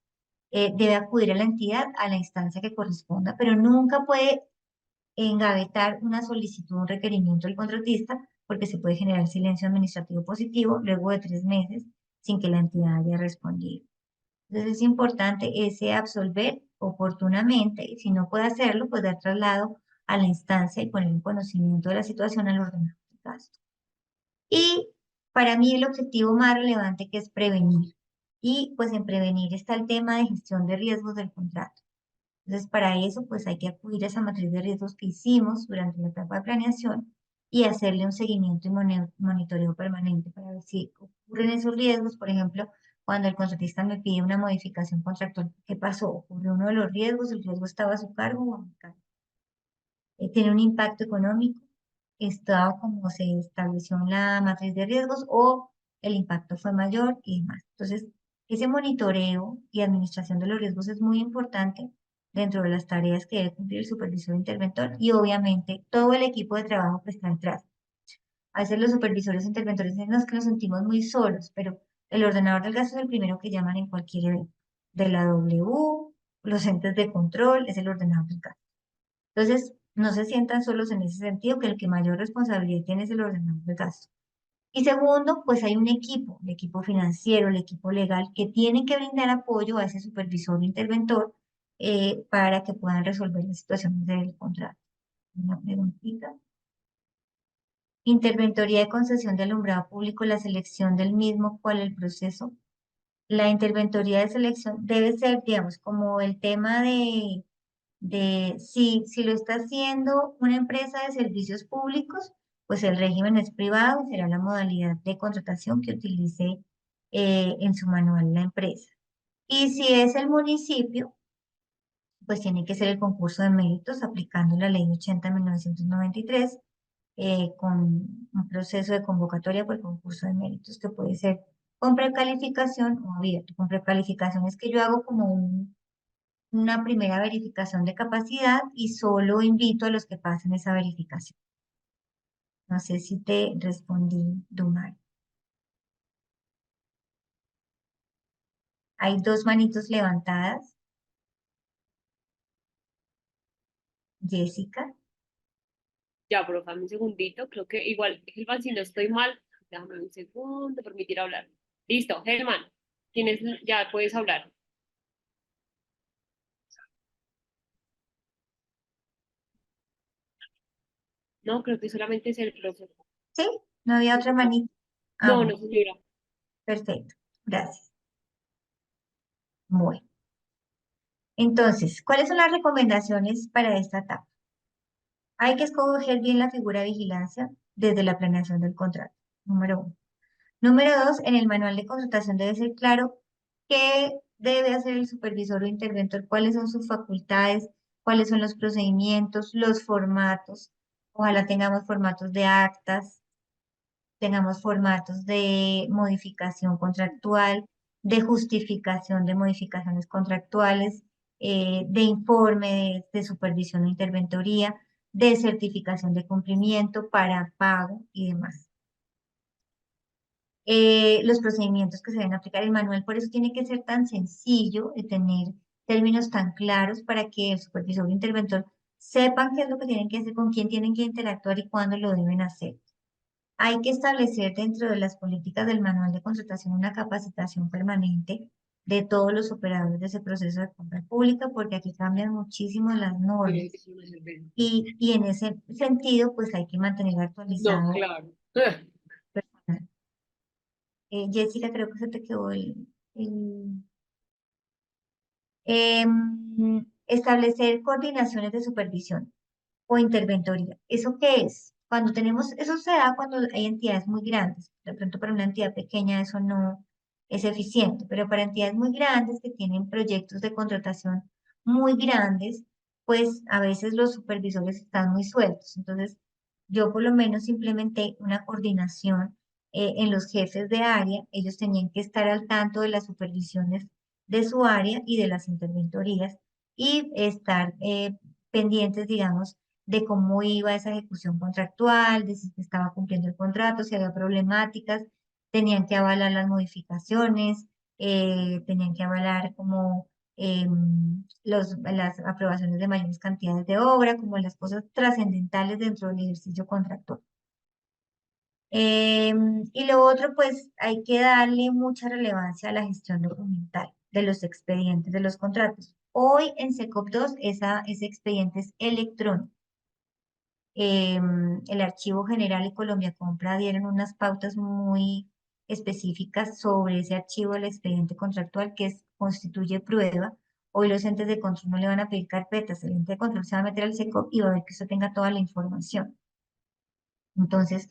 debe acudir a la entidad, a la instancia que corresponda, pero nunca puede engavetar una solicitud, un requerimiento del contratista, porque se puede generar silencio administrativo positivo luego de 3 meses sin que la entidad haya respondido. Entonces es importante ese absolver oportunamente, y si no puede hacerlo, pues dar traslado a la instancia y poner en conocimiento de la situación al ordenador de gasto. Y para mí el objetivo más relevante que es prevenir. Y pues en prevenir está el tema de gestión de riesgos del contrato. Entonces, para eso, pues hay que acudir a esa matriz de riesgos que hicimos durante la etapa de planeación y hacerle un seguimiento y monitoreo permanente para ver si ocurren esos riesgos. Por ejemplo, cuando el contratista me pide una modificación contractual, ¿qué pasó? ¿Ocurrió uno de los riesgos? ¿El riesgo estaba a su cargo o a mi cargo? ¿Tiene un impacto económico? ¿Estaba como se estableció en la matriz de riesgos o el impacto fue mayor y demás? Entonces, ese monitoreo y administración de los riesgos es muy importante dentro de las tareas que debe cumplir el supervisor interventor y obviamente todo el equipo de trabajo que está detrás. A veces los supervisores interventores dicen, "No, es que nos sentimos muy solos", pero el ordenador del gasto es el primero que llaman en cualquier evento. De la W, los entes de control, es el ordenador del gasto. Entonces, no se sientan solos en ese sentido, que el que mayor responsabilidad tiene es el ordenador del gasto. Y segundo, pues hay un equipo, el equipo financiero, el equipo legal, que tienen que brindar apoyo a ese supervisor interventor para que puedan resolver las situaciones del contrato. Una preguntita. Interventoría de concesión de alumbrado público, la selección del mismo, ¿cuál es el proceso? La interventoría de selección debe ser, digamos, como el tema de si lo está haciendo una empresa de servicios públicos, pues el régimen es privado y será la modalidad de contratación que utilice en su manual la empresa. Y si es el municipio, pues tiene que ser el concurso de méritos aplicando la ley 80/1993 con un proceso de convocatoria por concurso de méritos que puede ser con precalificación o abierto. Con precalificación es que yo hago como una primera verificación de capacidad y solo invito a los que pasen esa verificación. No sé si te respondí, Dumar. Hay dos manitos levantadas. Jessica. Ya, profe, dame un segundito. Creo que igual, Helman, si no estoy mal, déjame un segundo, permitir hablar. Listo, Helman, tienes, ya puedes hablar. No, creo que solamente es el profe. ¿Sí? ¿No había otra manita? Ah, No, bueno, no, señora. perfecto. Gracias. Bueno, entonces, ¿cuáles son las recomendaciones para esta etapa? Hay que escoger bien la figura de vigilancia desde la planeación del contrato. Número uno. Número dos, en el manual de consultación debe ser claro qué debe hacer el supervisor o interventor, cuáles son sus facultades, cuáles son los procedimientos, los formatos. Ojalá tengamos formatos de actas, tengamos formatos de modificación contractual, de justificación de modificaciones contractuales, de informe de supervisión o interventoría, de certificación de cumplimiento para pago y demás. Los procedimientos que se deben aplicar, el manual por eso tiene que ser tan sencillo de tener términos tan claros para que el supervisor o interventor sepan qué es lo que tienen que hacer, con quién tienen que interactuar y cuándo lo deben hacer. Hay que establecer dentro de las políticas del manual de contratación una capacitación permanente de todos los operadores de ese proceso de compra pública, porque aquí cambian muchísimo las normas. Y en ese sentido, pues hay que mantener No, actualizado claro. personal. Jessica, creo que se te quedó el- establecer coordinaciones de supervisión o interventoría. ¿Eso qué es? Cuando tenemos, eso se da cuando hay entidades muy grandes. De pronto para una entidad pequeña eso no es eficiente, pero para entidades muy grandes que tienen proyectos de contratación muy grandes, pues a veces los supervisores están muy sueltos. Entonces, yo por lo menos implementé una coordinación en los jefes de área. Ellos tenían que estar al tanto de las supervisiones de su área y de las interventorías y estar pendientes, digamos, de cómo iba esa ejecución contractual, de si se estaba cumpliendo el contrato, si había problemáticas, tenían que avalar las modificaciones, tenían que avalar como las aprobaciones de mayores cantidades de obra, como las cosas trascendentales dentro del ejercicio contractual. Y lo otro, pues hay que darle mucha relevancia a la gestión documental de los expedientes de los contratos. Hoy en SECOP 2 ese expediente es electrónico. El Archivo General y Colombia Compra dieron unas pautas muy específicas sobre ese archivo del expediente contractual constituye prueba. Hoy los entes de control no le van a pedir carpetas, el ente de control se va a meter al SECOP y va a ver que usted tenga toda la información. Entonces,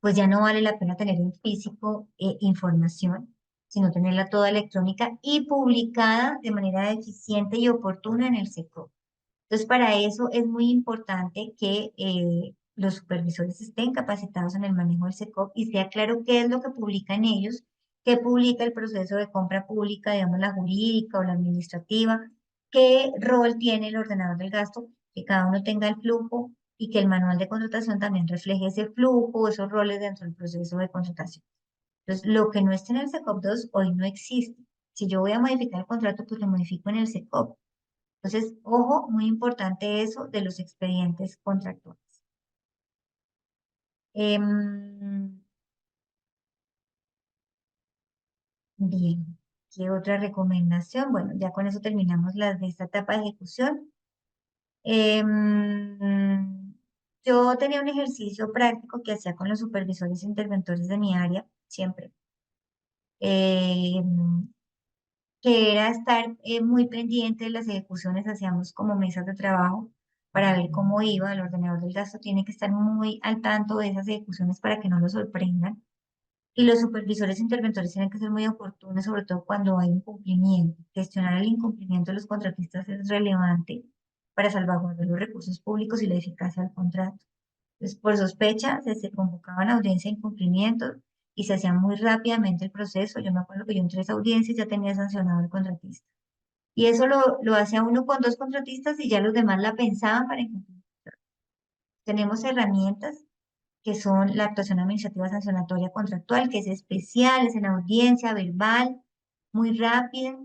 pues ya no vale la pena tener en físico información, sino tenerla toda electrónica y publicada de manera eficiente y oportuna en el SECO. Entonces, para eso es muy importante que los supervisores estén capacitados en el manejo del SECOP y sea claro qué es lo que publican ellos, qué publica el proceso de compra pública, digamos la jurídica o la administrativa, qué rol tiene el ordenador del gasto, que cada uno tenga el flujo y que el manual de contratación también refleje ese flujo, esos roles dentro del proceso de contratación. Entonces, lo que no esté en el SECOP 2 hoy no existe. Si yo voy a modificar el contrato, pues lo modifico en el SECOP. Entonces, ojo, muy importante eso de los expedientes contractuales. Em, bien, ¿qué otra recomendación? Bueno, ya con eso terminamos las de esta etapa de ejecución. Yo tenía un ejercicio práctico que hacía con los supervisores e interventores de mi área, siempre, em, que era estar muy pendiente de las ejecuciones, hacíamos como mesas de trabajo para ver cómo iba. El ordenador del gasto tiene que estar muy al tanto de esas ejecuciones para que no lo sorprendan. Y los supervisores e interventores tienen que ser muy oportunos, sobre todo cuando hay incumplimiento. Gestionar el incumplimiento de los contratistas es relevante para salvaguardar los recursos públicos y la eficacia del contrato. Entonces, por sospecha, se convocaban audiencia de incumplimiento y se hacía muy rápidamente el proceso. Yo me acuerdo que yo en 3 audiencias ya tenía sancionado al contratista. Y eso lo hacía uno con 2 contratistas y ya los demás la pensaban para incumplir. Tenemos herramientas que son la actuación administrativa sancionatoria contractual, que es especial, es en audiencia verbal, muy rápida,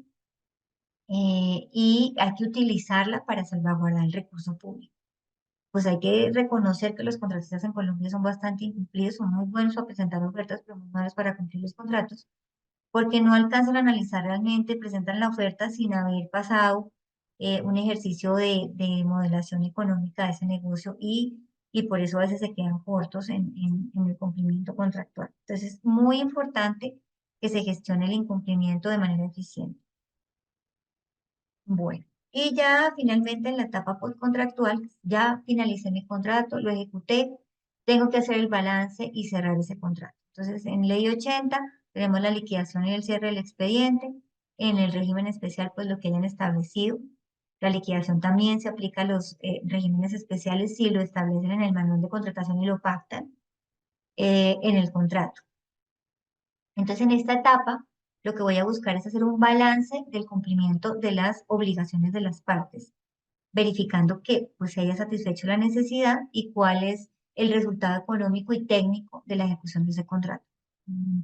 y hay que utilizarla para salvaguardar el recurso público. Pues hay que reconocer que los contratistas en Colombia son bastante incumplidos, son muy buenos para presentar ofertas, pero muy malos para cumplir los contratos, porque no alcanzan a analizar realmente, presentan la oferta sin haber pasado un ejercicio de modelación económica de ese negocio y por eso a veces se quedan cortos en el cumplimiento contractual. Entonces es muy importante que se gestione el incumplimiento de manera eficiente. Bueno, y ya finalmente en la etapa postcontractual, ya finalicé mi contrato, lo ejecuté, tengo que hacer el balance y cerrar ese contrato. Entonces, en Ley 80 tenemos la liquidación y el cierre del expediente. En el régimen especial, pues lo que hayan establecido. La liquidación también se aplica a los regímenes especiales si lo establecen en el manual de contratación y lo pactan en el contrato. Entonces, en esta etapa, lo que voy a buscar es hacer un balance del cumplimiento de las obligaciones de las partes, verificando que pues, se haya satisfecho la necesidad y cuál es el resultado económico y técnico de la ejecución de ese contrato.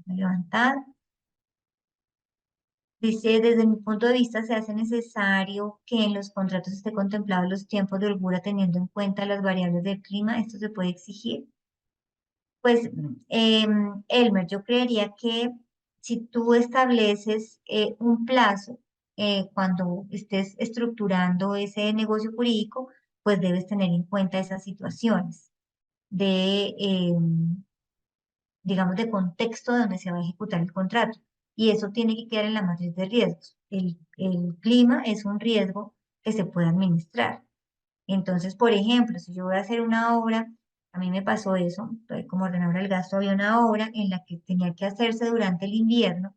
Levantar. Dice, desde mi punto de vista, se hace necesario que en los contratos esté contemplados los tiempos de holgura teniendo en cuenta las variables del clima. Esto se puede exigir. Pues, Elmer, yo creería que si tú estableces un plazo cuando estés estructurando ese negocio jurídico, pues debes tener en cuenta esas situaciones de, digamos, de contexto donde se va a ejecutar el contrato. Y eso tiene que quedar en la matriz de riesgos. El clima es un riesgo que se puede administrar. Entonces, por ejemplo, si yo voy a hacer una obra, a mí me pasó eso, como ordenadora del gasto había una obra en la que tenía que hacerse durante el invierno,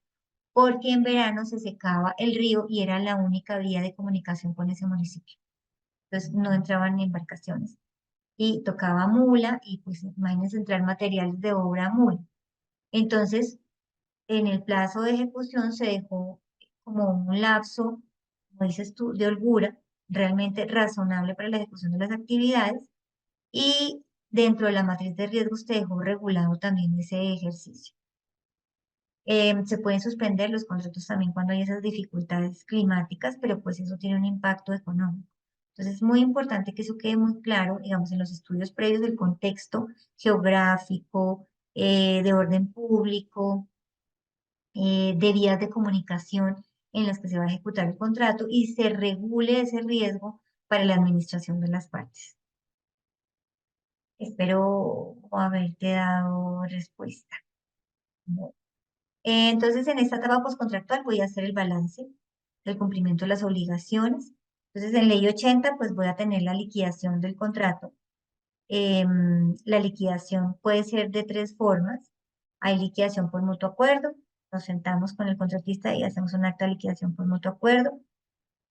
porque en verano se secaba el río y era la única vía de comunicación con ese municipio. Entonces no entraban ni embarcaciones. Y tocaba mula y pues imagínense entrar materiales de obra a mula. Entonces, en el plazo de ejecución se dejó como un lapso, como dices tú, de holgura, realmente razonable para la ejecución de las actividades y dentro de la matriz de riesgos te dejó regulado también ese ejercicio. Se pueden suspender los contratos también cuando hay esas dificultades climáticas, pero pues eso tiene un impacto económico. Entonces es muy importante que eso quede muy claro, digamos, en los estudios previos del contexto geográfico, de orden público, de vías de comunicación en las que se va a ejecutar el contrato y se regule ese riesgo para la administración de las partes. Espero haberte dado respuesta. Bueno, entonces, en esta etapa postcontractual voy a hacer el balance del cumplimiento de las obligaciones. Entonces, en ley 80, pues voy a tener la liquidación del contrato. La liquidación puede ser de tres formas. Hay liquidación por mutuo acuerdo. Nos sentamos con el contratista y hacemos un acta de liquidación por mutuo acuerdo.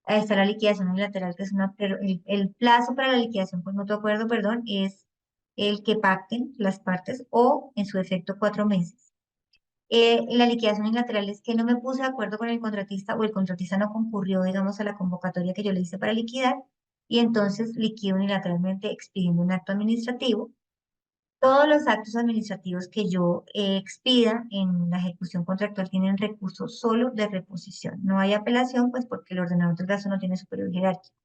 Ahí está la liquidación unilateral, que es el plazo para la liquidación por mutuo acuerdo, perdón, es el que pacten las partes o, en su efecto, 4 meses. La liquidación unilateral es que no me puse de acuerdo con el contratista o el contratista no concurrió, digamos, a la convocatoria que yo le hice para liquidar y entonces liquido unilateralmente expidiendo un acto administrativo. Todos los actos administrativos que yo expida en la ejecución contractual tienen recurso solo de reposición. No hay apelación, pues porque el ordenador del gasto no tiene superior jerárquico.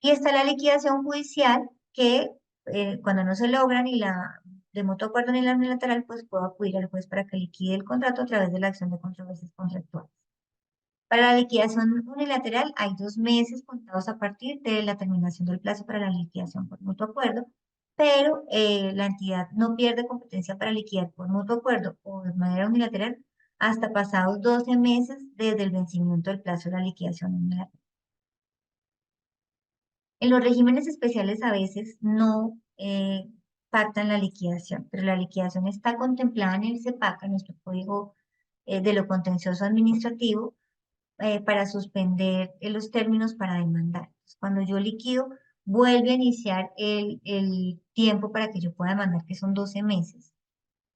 Y está la liquidación judicial que cuando no se logra ni la de mutuo acuerdo ni la unilateral, pues puedo acudir al juez para que liquide el contrato a través de la acción de controversias contractuales. Para la liquidación unilateral hay 2 meses contados a partir de la terminación del plazo para la liquidación por mutuo acuerdo, pero la entidad no pierde competencia para liquidar por mutuo acuerdo o de manera unilateral hasta pasados 12 meses desde el vencimiento del plazo de la liquidación unilateral. En los regímenes especiales a veces no pactan la liquidación, pero la liquidación está contemplada en el CEPAC, en nuestro Código de lo Contencioso Administrativo, para suspender los términos para demandar. Entonces, cuando yo liquido, vuelve a iniciar el tiempo para que yo pueda demandar, que son 12 meses.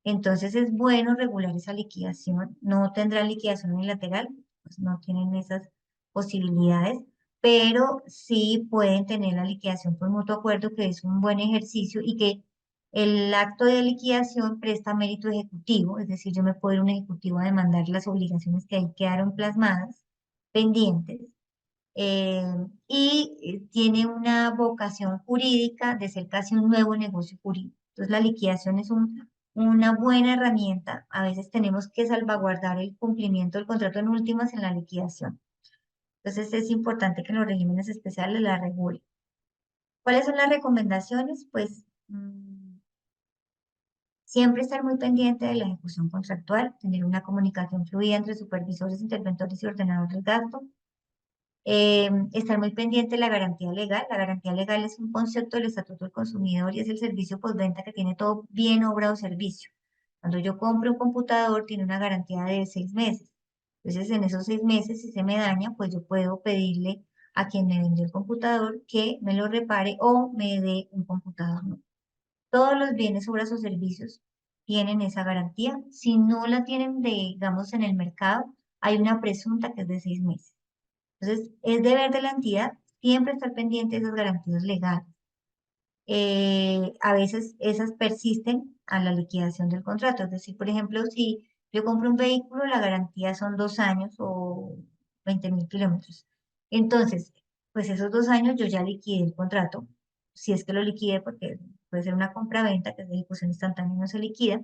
Entonces es bueno regular esa liquidación. No tendrán liquidación unilateral, pues no tienen esas posibilidades, pero sí pueden tener la liquidación por mutuo acuerdo, que es un buen ejercicio y que el acto de liquidación presta mérito ejecutivo, es decir, yo me puedo ir a un ejecutivo a demandar las obligaciones que ahí quedaron plasmadas, pendientes, eh, tiene una vocación jurídica de ser casi un nuevo negocio jurídico. Entonces, la liquidación es una buena herramienta. A veces tenemos que salvaguardar el cumplimiento del contrato en últimas en la liquidación. Entonces, es importante que en los regímenes especiales la regule. ¿Cuáles son las recomendaciones? Pues siempre estar muy pendiente de la ejecución contractual, tener una comunicación fluida entre supervisores, interventores y ordenadores del gasto. Estar muy pendiente de la garantía legal. La garantía legal es un concepto del Estatuto del Consumidor y es el servicio postventa que tiene todo bien, obra o servicio. Cuando yo compro un computador, tiene una garantía de 6 meses. Entonces, en esos 6 meses, si se me daña, pues yo puedo pedirle a quien me vendió el computador que me lo repare o me dé un computador nuevo. Todos los bienes, obras o servicios tienen esa garantía. Si no la tienen, digamos, en el mercado, hay una presunta que es de 6 meses. Entonces, es deber de la entidad siempre estar pendiente de esas garantías legales. A veces esas persisten a la liquidación del contrato. Es decir, por ejemplo, si yo compro un vehículo, la garantía son 2 años o 20.000 kilómetros. Entonces, pues esos 2 años yo ya liquidé el contrato, si es que lo liquide, porque puede ser una compra-venta, que es de ejecución instantánea y no se liquida.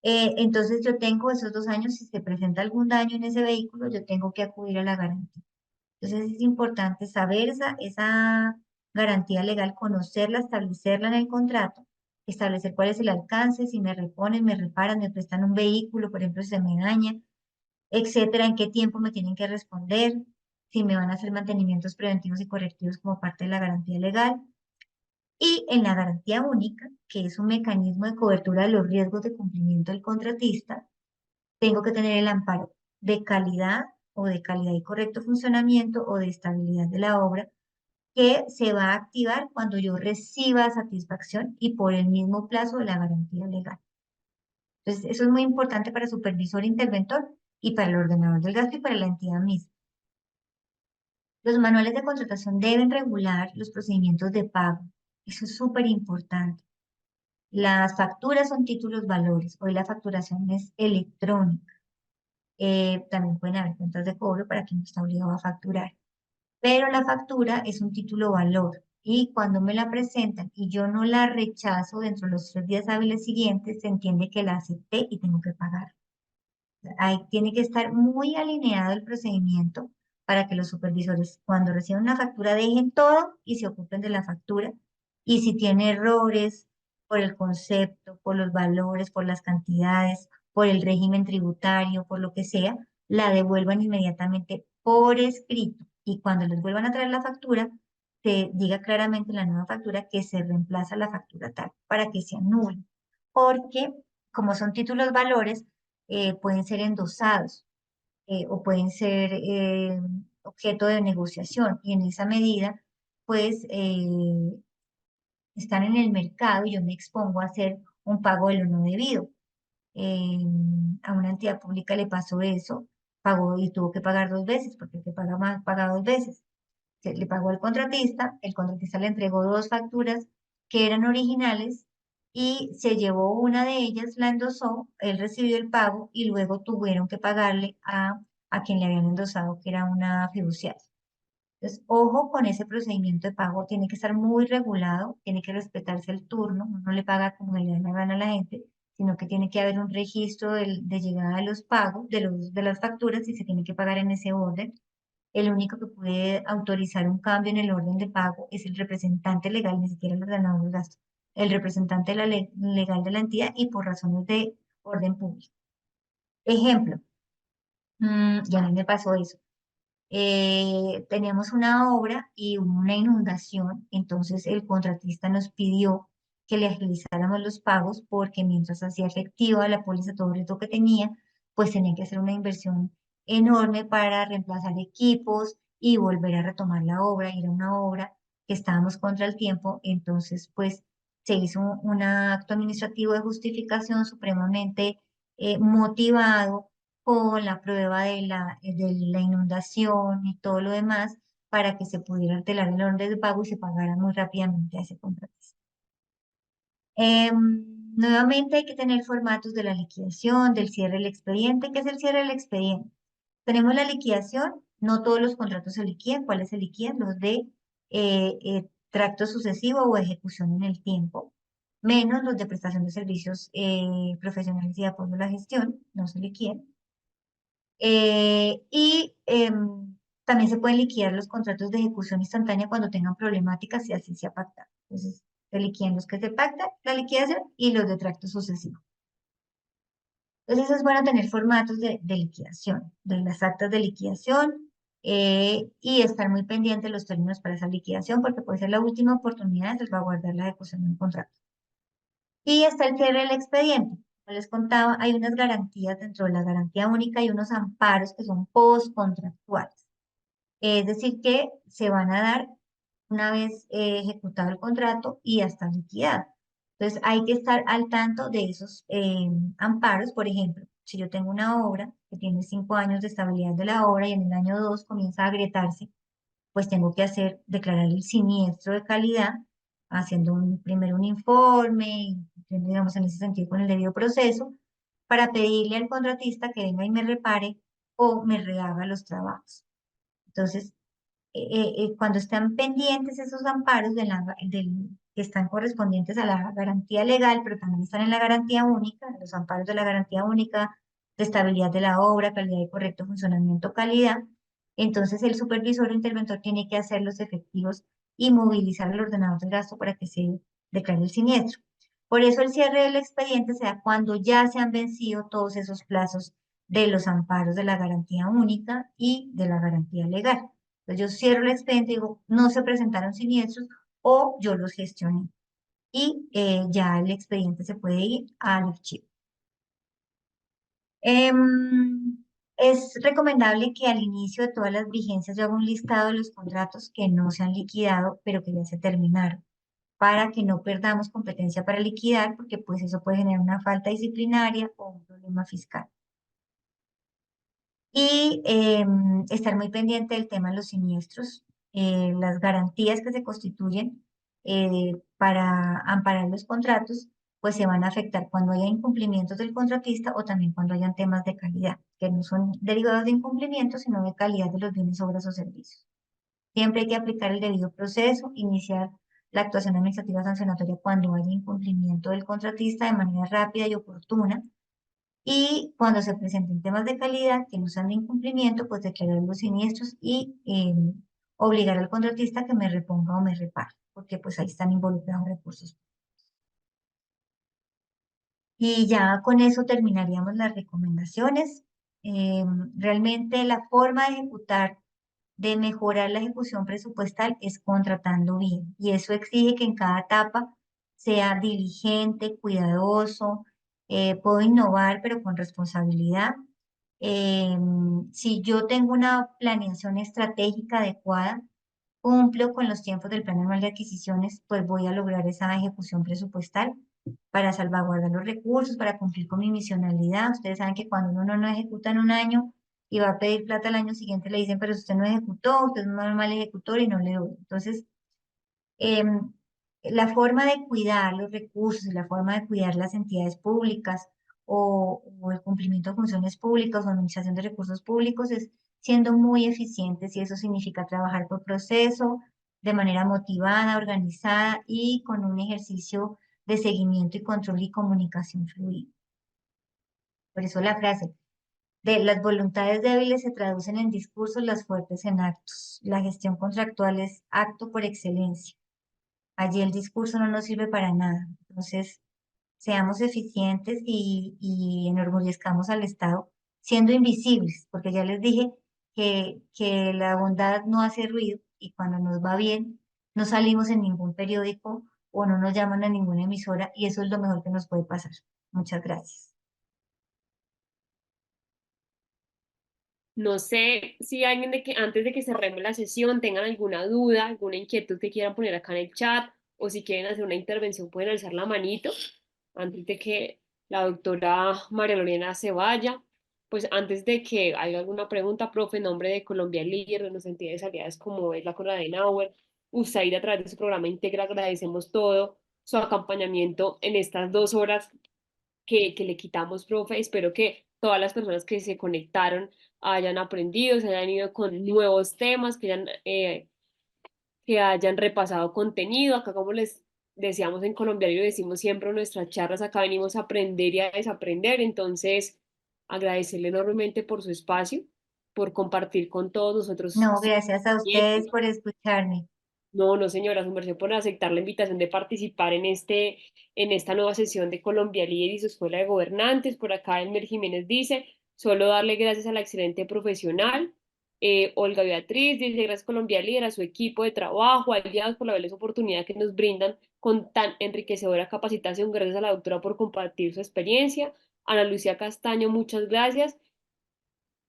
Entonces yo tengo esos 2 años, si se presenta algún daño en ese vehículo, yo tengo que acudir a la garantía. Entonces es importante saber esa garantía legal, conocerla, establecerla en el contrato, establecer cuál es el alcance, si me reponen, me reparan, me prestan un vehículo, por ejemplo, si se me daña, etcétera, en qué tiempo me tienen que responder, si me van a hacer mantenimientos preventivos y correctivos como parte de la garantía legal. Y en la garantía única, que es un mecanismo de cobertura de los riesgos de cumplimiento del contratista, tengo que tener el amparo de calidad o de calidad y correcto funcionamiento o de estabilidad de la obra que se va a activar cuando yo reciba satisfacción y por el mismo plazo de la garantía legal. Entonces, eso es muy importante para supervisor e interventor y para el ordenador del gasto y para la entidad misma. Los manuales de contratación deben regular los procedimientos de pago. Eso es súper importante. Las facturas son títulos valores. Hoy la facturación es electrónica. También pueden haber cuentas de cobro para quien no está obligado a facturar. Pero la factura es un título valor y cuando me la presentan y yo no la rechazo dentro de los 3 días hábiles siguientes, se entiende que la acepté y tengo que pagar. Ahí tiene que estar muy alineado el procedimiento para que los supervisores cuando reciban una factura dejen todo y se ocupen de la factura. Y si tiene errores por el concepto, por los valores, por las cantidades, por el régimen tributario, por lo que sea, la devuelvan inmediatamente por escrito. Y cuando les vuelvan a traer la factura, se diga claramente en la nueva factura que se reemplaza la factura tal para que se anule. Porque como son títulos valores, pueden ser endosados o pueden ser objeto de negociación y en esa medida, pues están en el mercado y yo me expongo a hacer un pago de lo no debido. Eh, a una entidad pública le pasó eso, pagó y tuvo que pagar dos veces, porque el que paga más paga dos veces. Le pagó al contratista, el contratista le entregó dos facturas que eran originales y se llevó una de ellas, la endosó, él recibió el pago y luego tuvieron que pagarle a quien le habían endosado, que era una fiduciaria. Entonces, ojo con ese procedimiento de pago, tiene que estar muy regulado, tiene que respetarse el turno, uno no le paga como le da la gana a la gente, sino que tiene que haber un registro de llegada de los pagos, de las facturas y se tiene que pagar en ese orden. El único que puede autorizar un cambio en el orden de pago es el representante legal, ni siquiera el ordenador de gastos, el representante de legal de la entidad y por razones de orden público. Ejemplo, ya a mí me pasó eso. Teníamos una obra y hubo una inundación, entonces el contratista nos pidió que le agilizáramos los pagos porque mientras hacía efectiva la póliza todo el resto que tenía, pues tenía que hacer una inversión enorme para reemplazar equipos y volver a retomar la obra. Y era una obra que estábamos contra el tiempo, entonces pues se hizo un acto administrativo de justificación supremamente motivado con la prueba de la inundación y todo lo demás para que se pudiera alterar el orden de pago y se pagara muy rápidamente a ese contratista. Nuevamente hay que tener formatos de la liquidación, del cierre del expediente. ¿Qué es el cierre del expediente? Tenemos la liquidación, no todos los contratos se liquidan. ¿Cuáles se liquidan? Los de tracto sucesivo o ejecución en el tiempo, menos los de prestación de servicios profesionales y de apoyo a la gestión, no se liquidan. También se pueden liquidar los contratos de ejecución instantánea cuando tengan problemáticas y así se ha pactado. Entonces, se liquidan los que se pactan, la liquidación y los de tracto sucesivo. Entonces, es bueno tener formatos de liquidación, de las actas de liquidación y estar muy pendiente de los términos para esa liquidación porque puede ser la última oportunidad de salvaguardar la ejecución de un contrato. Y está el cierre del expediente. Como les contaba, hay unas garantías dentro de la garantía única y unos amparos que son postcontractuales. Es decir, que se van a dar una vez ejecutado el contrato y hasta liquidado. Entonces, hay que estar al tanto de esos amparos. Por ejemplo, si yo tengo una obra que tiene 5 años de estabilidad de la obra y en el año 2 comienza a agrietarse, pues tengo que declarar el siniestro de calidad, haciendo primero un informe, y, digamos, en ese sentido con el debido proceso, para pedirle al contratista que venga y me repare o me rehaga los trabajos. Entonces, cuando están pendientes esos amparos que están correspondientes a la garantía legal, pero también están en la garantía única, los amparos de la garantía única, de estabilidad de la obra, calidad y correcto funcionamiento, calidad, entonces el supervisor o interventor tiene que hacerlos efectivos y movilizar el ordenador de gasto para que se declare el siniestro. Por eso el cierre del expediente se da cuando ya se han vencido todos esos plazos de los amparos de la garantía única y de la garantía legal. Entonces yo cierro el expediente y digo, no se presentaron siniestros o yo los gestioné. Y ya el expediente se puede ir al archivo. Es recomendable que al inicio de todas las vigencias yo haga un listado de los contratos que no se han liquidado, pero que ya se terminaron, para que no perdamos competencia para liquidar, porque pues eso puede generar una falta disciplinaria o un problema fiscal. Y estar muy pendiente del tema de los siniestros, las garantías que se constituyen para amparar los contratos, pues se van a afectar cuando haya incumplimientos del contratista o también cuando hayan temas de calidad, que no son derivados de incumplimientos, sino de calidad de los bienes, obras o servicios. Siempre hay que aplicar el debido proceso, iniciar la actuación administrativa sancionatoria cuando haya incumplimiento del contratista de manera rápida y oportuna y cuando se presenten temas de calidad que no sean de incumplimiento, pues declarar los siniestros y obligar al contratista a que me reponga o me repare, porque pues ahí están involucrados recursos. Y ya con eso terminaríamos las recomendaciones. Realmente la forma de ejecutar de mejorar la ejecución presupuestal es contratando bien. Y eso exige que en cada etapa sea diligente, cuidadoso, puedo innovar, pero con responsabilidad. Si yo tengo una planeación estratégica adecuada, cumplo con los tiempos del Plan Anual de Adquisiciones, pues voy a lograr esa ejecución presupuestal para salvaguardar los recursos, para cumplir con mi misionalidad. Ustedes saben que cuando uno no ejecuta en un año y va a pedir plata al año siguiente, le dicen, pero si usted no ejecutó, usted es un mal ejecutor y no le doy. Entonces, em, la forma de cuidar los recursos y la forma de cuidar las entidades públicas o el cumplimiento de funciones públicas o administración de recursos públicos es siendo muy eficientes y eso significa trabajar por proceso, de manera motivada, organizada y con un ejercicio de seguimiento y control y comunicación fluida. Por eso la frase de las voluntades débiles se traducen en discursos, las fuertes en actos. La gestión contractual es acto por excelencia. Allí el discurso no nos sirve para nada. Entonces, seamos eficientes y enorgullezcamos al Estado siendo invisibles, porque ya les dije que la bondad no hace ruido y cuando nos va bien no salimos en ningún periódico o no nos llaman a ninguna emisora y eso es lo mejor que nos puede pasar. Muchas gracias. No sé si alguien de que antes de que cerremos la sesión tengan alguna duda, alguna inquietud que quieran poner acá en el chat o si quieren hacer una intervención pueden alzar la manito antes de que la doctora María Lorena se vaya. Pues antes de que haya alguna pregunta, profe, en nombre de Colombia Líder, de nuestras entidades aliadas como es la Conrad Adenauer, USAID a través de su programa Integra, agradecemos todo su acompañamiento en estas 2 horas que le quitamos, profe. Espero que todas las personas que se conectaron hayan aprendido, se hayan ido con nuevos temas, que hayan repasado contenido. Acá, como les decíamos en Colombia, y lo decimos siempre en nuestras charlas, acá venimos a aprender y a desaprender. Entonces, agradecerle enormemente por su espacio, por compartir con todos nosotros No, sus gracias a ustedes conocimientos. por escucharme. No, no, señora, su merced por aceptar la invitación de participar en esta nueva sesión de Colombia Líder y su Escuela de Gobernantes. Por acá Elmer Jiménez dice, solo darle gracias a la excelente profesional. Olga Beatriz dice, gracias Colombia Líder, a su equipo de trabajo, aliados por la valiosa oportunidad que nos brindan con tan enriquecedora capacitación. Gracias a la doctora por compartir su experiencia. Ana Lucía Castaño, muchas gracias,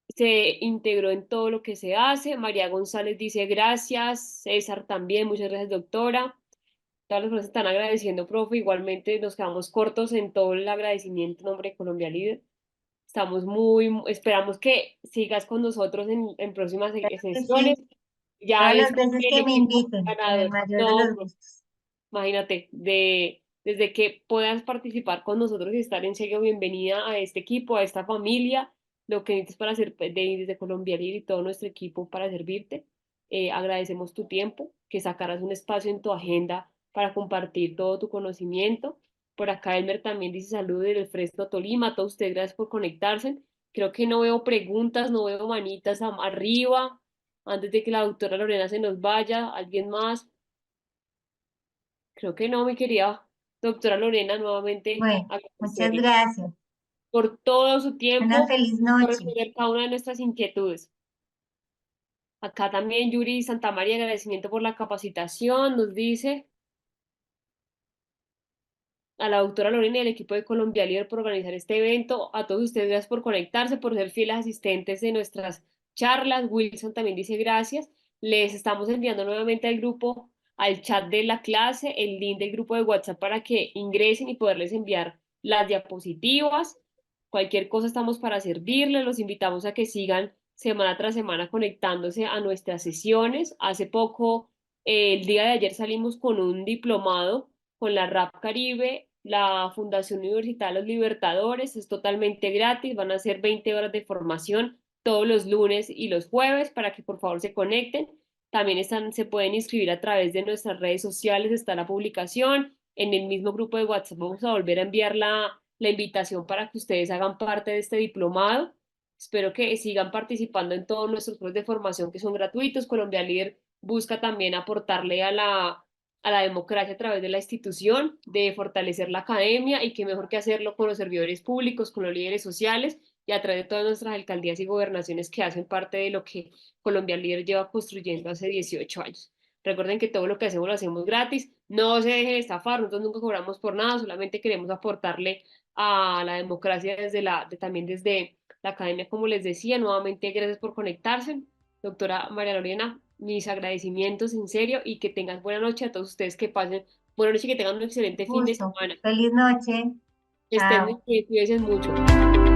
se integró en todo lo que se hace. María González dice gracias. César también, muchas gracias, doctora. Todas las personas están agradeciendo, profe. Igualmente nos quedamos cortos en todo el agradecimiento en nombre de Colombia Líder. Estamos esperamos que sigas con nosotros en próximas Que sesiones. sí, Ya todas eres las parte veces del que me equipo inviten, con el ganador. mayor de No, los gustos. imagínate, desde que puedas participar con nosotros y estar en serio, bienvenida a este equipo, a esta familia, lo que necesites para hacer desde Colombia Libre y todo nuestro equipo para servirte. Agradecemos tu tiempo, que sacaras un espacio en tu agenda para compartir todo tu conocimiento. Por acá Elmer también dice saludos del Fresno Tolima, a todos ustedes gracias por conectarse. Creo que no veo preguntas, no veo manitas arriba. Antes de que la doctora Lorena se nos vaya, ¿alguien más? Creo que no, mi querida doctora Lorena, nuevamente Bueno, muchas agradecerle gracias. por todo su Una tiempo, feliz por noche. responder cada una de nuestras inquietudes. Acá también Yuri Santa María, agradecimiento por la capacitación, nos dice a la doctora Lorena y al equipo de Colombia Líder por organizar este evento, a todos ustedes gracias por conectarse, por ser fieles asistentes de nuestras charlas. Wilson también dice gracias. Les estamos enviando nuevamente al grupo, al chat de la clase, el link del grupo de WhatsApp para que ingresen y poderles enviar las diapositivas. Cualquier cosa estamos para servirles. Los invitamos a que sigan semana tras semana conectándose a nuestras sesiones. Hace poco, el día de ayer salimos con un diplomado con la RAP Caribe, la Fundación Universitaria de los Libertadores. Es totalmente gratis, van a ser 20 horas de formación todos los lunes y los jueves para que por favor se conecten. También se pueden inscribir a través de nuestras redes sociales, está la publicación. En el mismo grupo de WhatsApp vamos a volver a enviar la invitación para que ustedes hagan parte de este diplomado. Espero que sigan participando en todos nuestros cursos de formación que son gratuitos. Colombia Líder busca también aportarle a la democracia a través de la institución, de fortalecer la academia y qué mejor que hacerlo con los servidores públicos, con los líderes sociales y a través de todas nuestras alcaldías y gobernaciones que hacen parte de lo que Colombia Líder lleva construyendo hace 18 años. Recuerden que todo lo hacemos gratis, no se dejen estafar, nosotros nunca cobramos por nada, solamente queremos aportarle a la democracia también desde la academia, como les decía. Nuevamente, gracias por conectarse. Doctora María Lorena, mis agradecimientos en serio y que tengan buena noche a todos ustedes, que pasen buena noche y que tengan un excelente fin de Gusto. semana. Feliz noche. Que estén muy Chao. bien, cuídense mucho.